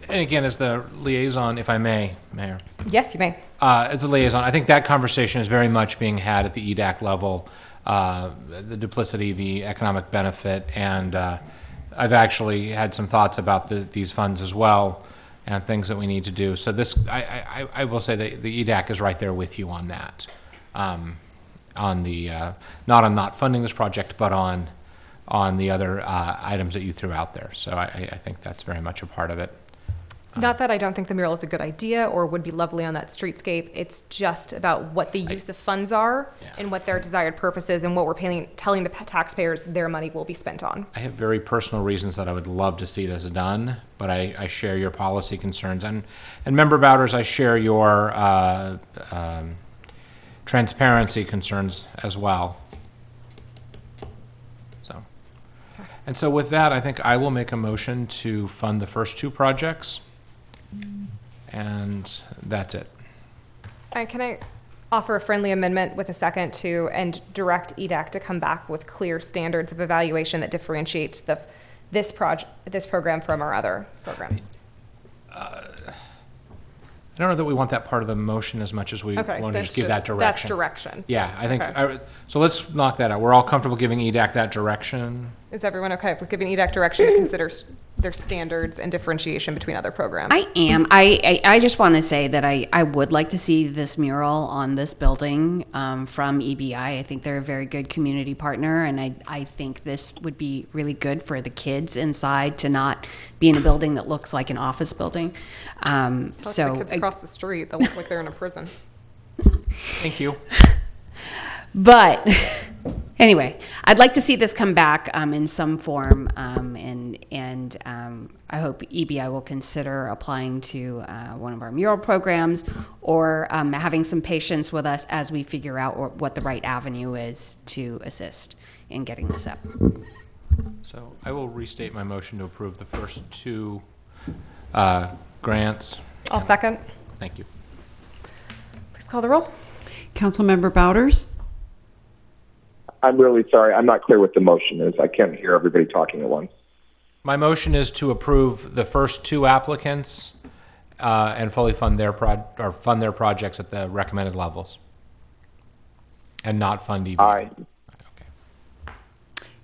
And again, as the liaison, if I may, Mayor. Yes, you may. As a liaison, I think that conversation is very much being had at the EDAC level, the duplicity, the economic benefit, and I've actually had some thoughts about these funds as well and things that we need to do. So this, I will say that the EDAC is right there with you on that, on the, not on not funding this project, but on the other items that you threw out there. So I think that's very much a part of it. Not that I don't think the mural is a good idea or would be lovely on that streetscape. It's just about what the use of funds are and what their desired purpose is and what we're telling the taxpayers their money will be spent on. I have very personal reasons that I would love to see this done, but I share your policy concerns. And Member Bowders, I share your transparency concerns as well. And so with that, I think I will make a motion to fund the first two projects. And that's it. Can I offer a friendly amendment with a second to and direct EDAC to come back with clear standards of evaluation that differentiates this program from our other programs? I don't know that we want that part of the motion as much as we want to just give that direction. That's direction. Yeah, I think, so let's knock that out. We're all comfortable giving EDAC that direction. Is everyone okay with giving EDAC direction to consider their standards and differentiation between other programs? I am. I just want to say that I would like to see this mural on this building from EBI. I think they're a very good community partner, and I think this would be really good for the kids inside to not be in a building that looks like an office building. Tell the kids across the street, they'll look like they're in a prison. Thank you. But anyway, I'd like to see this come back in some form, and I hope EBI will consider applying to one of our mural programs, or having some patience with us as we figure out what the right avenue is to assist in getting this up. So I will restate my motion to approve the first two grants. I'll second. Thank you. Please call the roll. Councilmember Bouders? I'm really sorry. I'm not clear what the motion is. I can't hear everybody talking at once. My motion is to approve the first two applicants and fully fund their fund their projects at the recommended levels, and not fund EBI. Aye.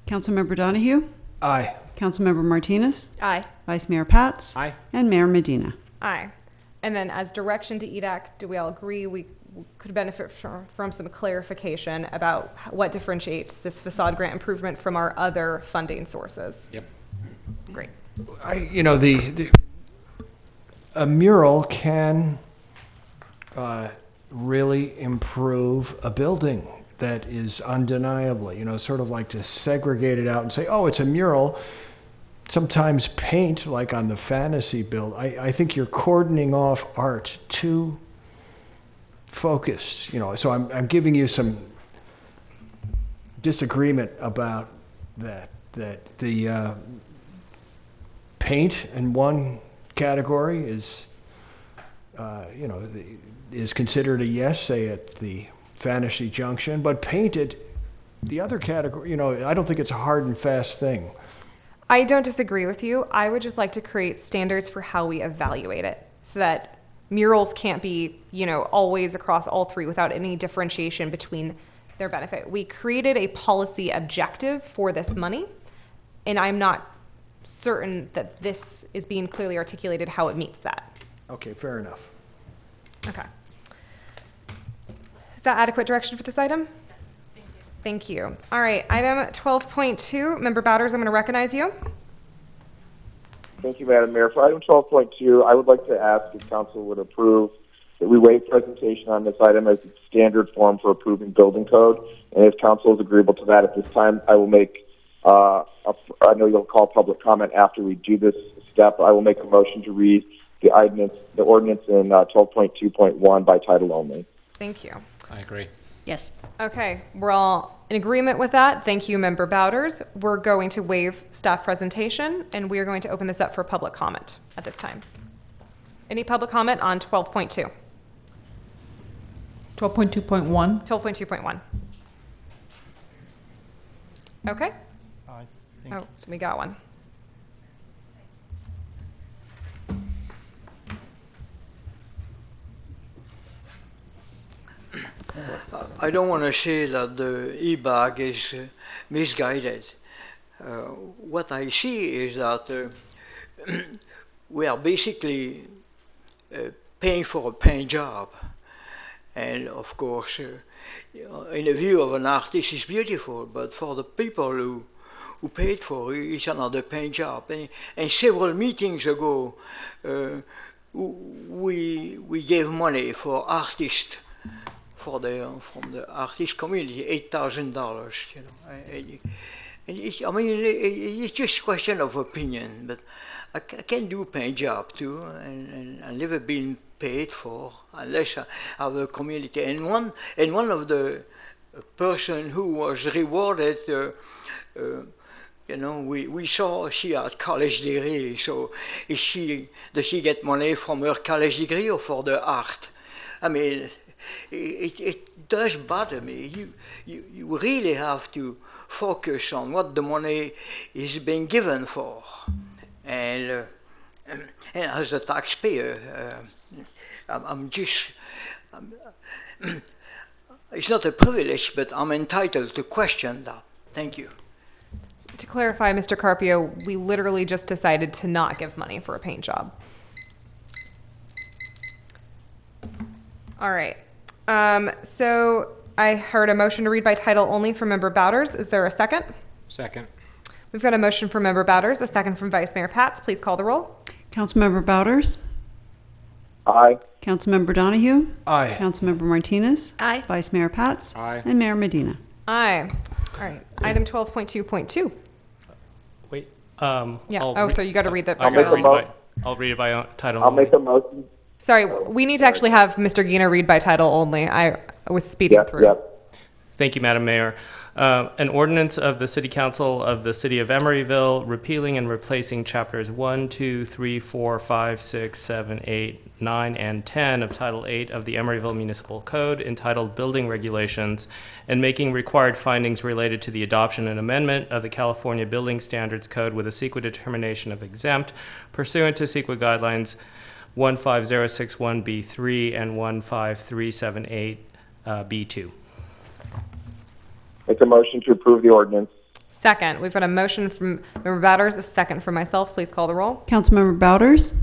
Councilmember Donahue? Aye. Councilmember Martinez? Aye. Vice Mayor Pats? Aye. And Mayor Medina. Aye. And then as direction to EDAC, do we all agree we could benefit from some clarification about what differentiates this facade grant improvement from our other funding sources? Yep. Great. A mural can really improve a building that is undeniably, sort of like to segregate it out and say, oh, it's a mural. Sometimes paint, like on the fantasy build, I think you're cordoning off art too focused, so I'm giving you some disagreement about that the paint in one category is is considered a yes, say at the Fantasy Junction, but painted, the other category, I don't think it's a hard and fast thing. I don't disagree with you. I would just like to create standards for how we evaluate it so that murals can't be, always across all three without any differentiation between their benefit. We created a policy objective for this money, and I'm not certain that this is being clearly articulated how it meets that. Okay, fair enough. Okay. Is that adequate direction for this item? Yes, thank you. All right, item 12.2, Member Bouders, I'm going to recognize you. Thank you, Madam Mayor. For item 12.2, I would like to ask if council would approve that we waive presentation on this item as its standard form for approving building code. And if council is agreeable to that at this time, I will make, I know you'll call public comment after we do this step. I will make a motion to read the ordinance in 12.2.1 by title only. Thank you. I agree. Yes. Okay, we're all in agreement with that. Thank you, Member Bouders. We're going to waive staff presentation, and we are going to open this up for public comment at this time. Any public comment on 12.2? 12.2.1? 12.2.1. Okay. Oh, we got one. I don't want to say that the EBAG is misguided. What I see is that we are basically paying for a paying job. And of course, in the view of an artist, it's beautiful, but for the people who paid for it, it's another paying job. And several meetings ago, we gave money for artists, from the artist community, $8,000. It's just a question of opinion. But I can do a paying job too, and never been paid for unless I have a community. And one of the person who was rewarded, we saw she had college degree. So does she get money from her college degree or for the art? I mean, it does bother me. You really have to focus on what the money is being given for. And as a taxpayer, it's not a privilege, but I'm entitled to question that. Thank you. To clarify, Mr. Carpio, we literally just decided to not give money for a paint job. All right. So I heard a motion to read by title only from Member Bouders. Is there a second? Second. We've got a motion from Member Bouders, a second from Vice Mayor Pats. Please call the roll. Councilmember Bouders? Aye. Councilmember Donahue? Aye. Councilmember Martinez? Aye. Vice Mayor Pats? Aye. And Mayor Medina. Aye. All right. Item 12.2.2. Wait. Yeah. I'll Oh, re- so you got to read the. I gotta read it by. I'll read it by title. I'll only. make a motion. Sorry, we need to actually have Mr. Gina read by title only. I was speeding through. Yep. Thank you, Madam Mayor. An ordinance of the City Council of the City of Emeryville repealing and replacing chapters 1, 2, 3, 4, 5, 6, 7, 8, 9, and 10 of Title 8 of the Emeryville Municipal Code entitled Building Regulations and making required findings related to the adoption and amendment of the California Building Standards Code with a CEQA determination of exempt pursuant to CEQA guidelines 15061B3 and 15378B2. Make a motion to approve the ordinance. Second, we've got a motion from Member Bowders, a second from myself. Please call the roll. Councilmember Bowders?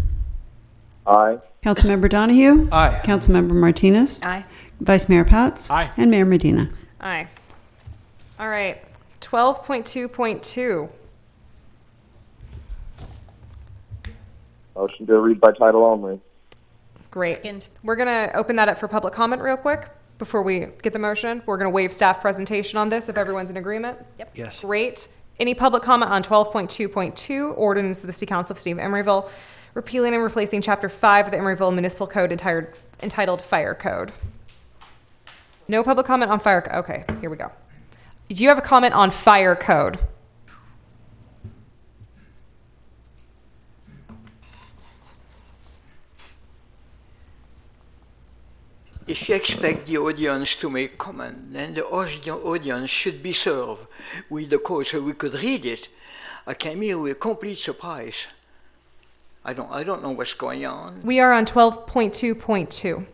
Aye. Councilmember Donahue? Aye. Councilmember Martinez? Aye. Vice Mayor Pats? Aye. And Mayor Medina. Aye. All right. 12.2.2. Motion to read by title only. Great. We're going to open that up for public comment real quick before we get the motion. We're going to waive staff presentation on this if everyone's in agreement. Yep. Yes. Great. Any public comment on 12.2.2, ordinance of the City Council of the City of Emeryville, repealing and replacing Chapter 5 of the Emeryville Municipal Code entitled Fire Code? No public comment on fire. Okay, here we go. Do you have a comment on fire code? If you expect the audience to make comment, then the audience should be served with the code so we could read it. I came here with complete surprise. I don't know what's going on. We are on 12.2.2.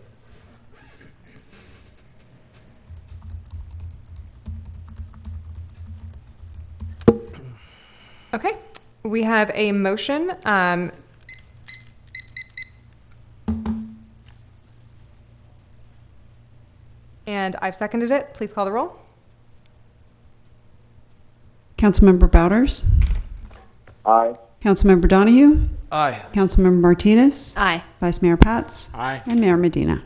Okay, we have a motion. And I've seconded it. Please call the roll. Councilmember Bowders? Aye. Councilmember Donahue? Aye. Councilmember Martinez? Aye. Vice Mayor Pats? Aye. And Mayor Medina.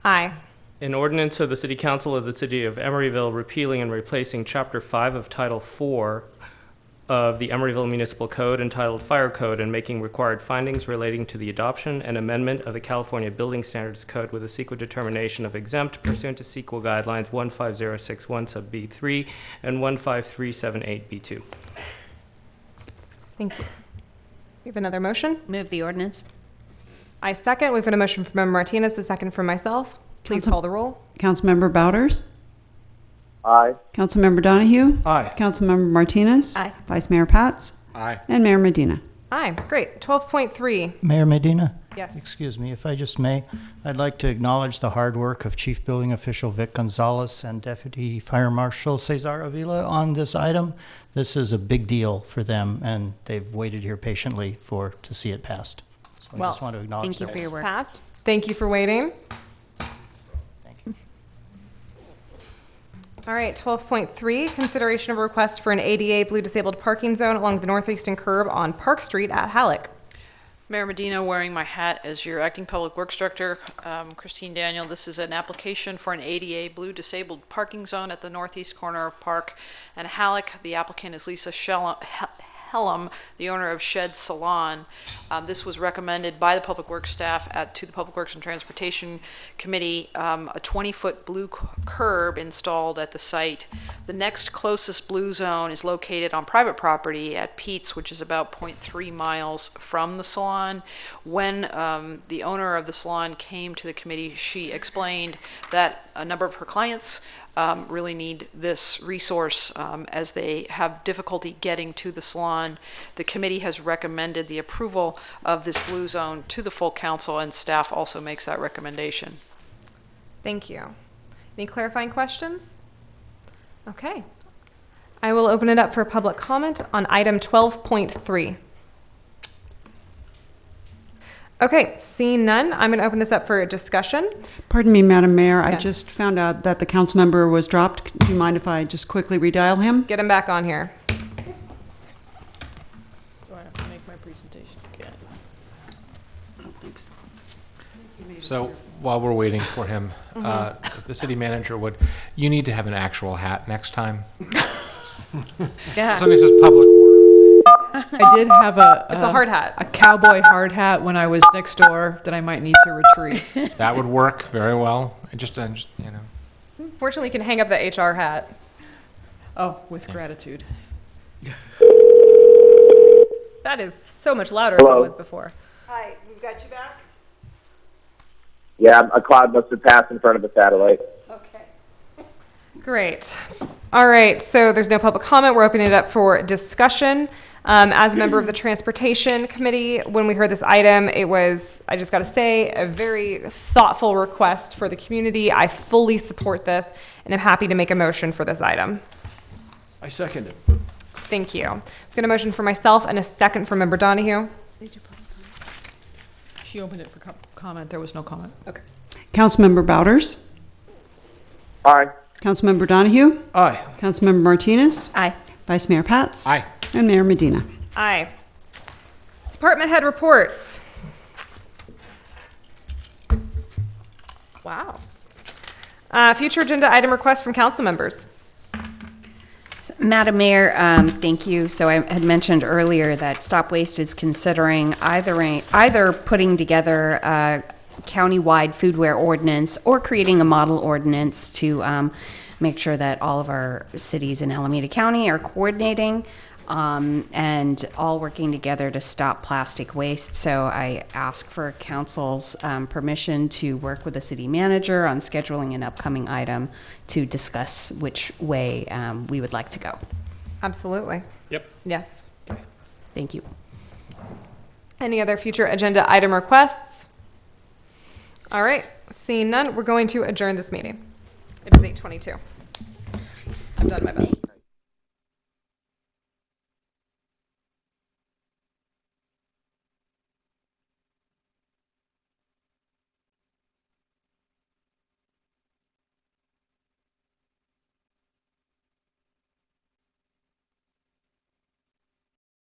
Aye. An ordinance of the City Council of the City of Emeryville repealing and replacing Chapter 5 of Title 4 of the Emeryville Municipal Code entitled Fire Code and making required findings relating to the adoption and amendment of the California Building Standards Code with a CEQA determination of exempt pursuant to CEQA guidelines 15061 sub B3 and 15378B2. Thank you. We have another motion. Move the ordinance. I second. We've got a motion from Member Martinez, a second from myself. Please call the roll. Councilmember Bowders? Aye. Councilmember Donahue? Aye. Councilmember Martinez? Aye. Vice Mayor Pats? Aye. And Mayor Medina. Aye. Great. 12.3. Mayor Medina? Yes. Excuse me, if I just may, I'd like to acknowledge the hard work of Chief Building Official Vic Gonzalez and Deputy Fire Marshal Cesar Avila on this item. This is a big deal for them, and they've waited here patiently to see it passed. So I just want to acknowledge thank you that. for your work. Passed. Thank you for waiting. Thank you. All right, 12.3, consideration of a request for an ADA blue disabled parking zone along the northeastern curb on Park Street at Halleck. Mayor Medina, wearing my hat as your acting public works director. Christine Daniel, this is an application for an ADA blue disabled parking zone at the northeast corner of Park and Halleck. The applicant is Lisa Hellam, the owner of Shed Salon. This was recommended by the Public Works staff to the Public Works and Transportation Committee, a 20-foot blue curb installed at the site. The next closest blue zone is located on private property at Pete's, which is about 0.3 miles from the salon. When the owner of the salon came to the committee, she explained that a number of her clients really need this resource as they have difficulty getting to the salon. The committee has recommended the approval of this blue zone to the full council, and staff also makes that recommendation. Thank you. Any clarifying questions? Okay. I will open it up for public comment on item 12.3. Okay, seeing none, I'm going to open this up for a discussion. Pardon me, Madam Mayor. Yes. I just found out that the council member was dropped. Do you mind if I just quickly redial him? Get him back on here. Do I have to make my presentation again? I don't think so. So while we're waiting for him, if the city manager would, you need to have an actual hat next time. Yeah. Something that says public works. I did have It's a hard hat. a cowboy hard hat when I was next door that I might need to retrieve. That would work very well. Just you know. Fortunately, you can hang up the HR hat. Oh, with gratitude. That is so much louder than it Hello. was before. Hi, we've got you back? Yeah, a cloud must have passed in front of the satellite. Okay. Great. All right, so there's no public comment. We're opening it up for discussion. As a member of the Transportation Committee, when we heard this item, it was, I just got to say, a very thoughtful request for the community. I fully support this, and I'm happy to make a motion for this item. I second it. Thank you. I'm going to motion for myself and a second from Member Donahue. She opened it for comment. There was no comment. Okay. Councilmember Bouders? Aye. Councilmember Donahue? Aye. Councilmember Martinez? Aye. Vice Mayor Pats? Aye. And Mayor Medina. Aye. Department head reports. Wow. Future agenda item requests from council members. Madam Mayor, thank you. So I had mentioned earlier that Stop Waste is considering either putting together a county-wide foodware ordinance or creating a model ordinance to make sure that all of our cities in Alameda County are coordinating and all working together to stop plastic waste. So I ask for council's permission to work with the city manager on scheduling an upcoming item to discuss which way we would like to go. Absolutely. Yep. Yes. Thank you. Any other future agenda item requests? All right, seeing none, we're going to adjourn this meeting. It is 8:22. I've done my best.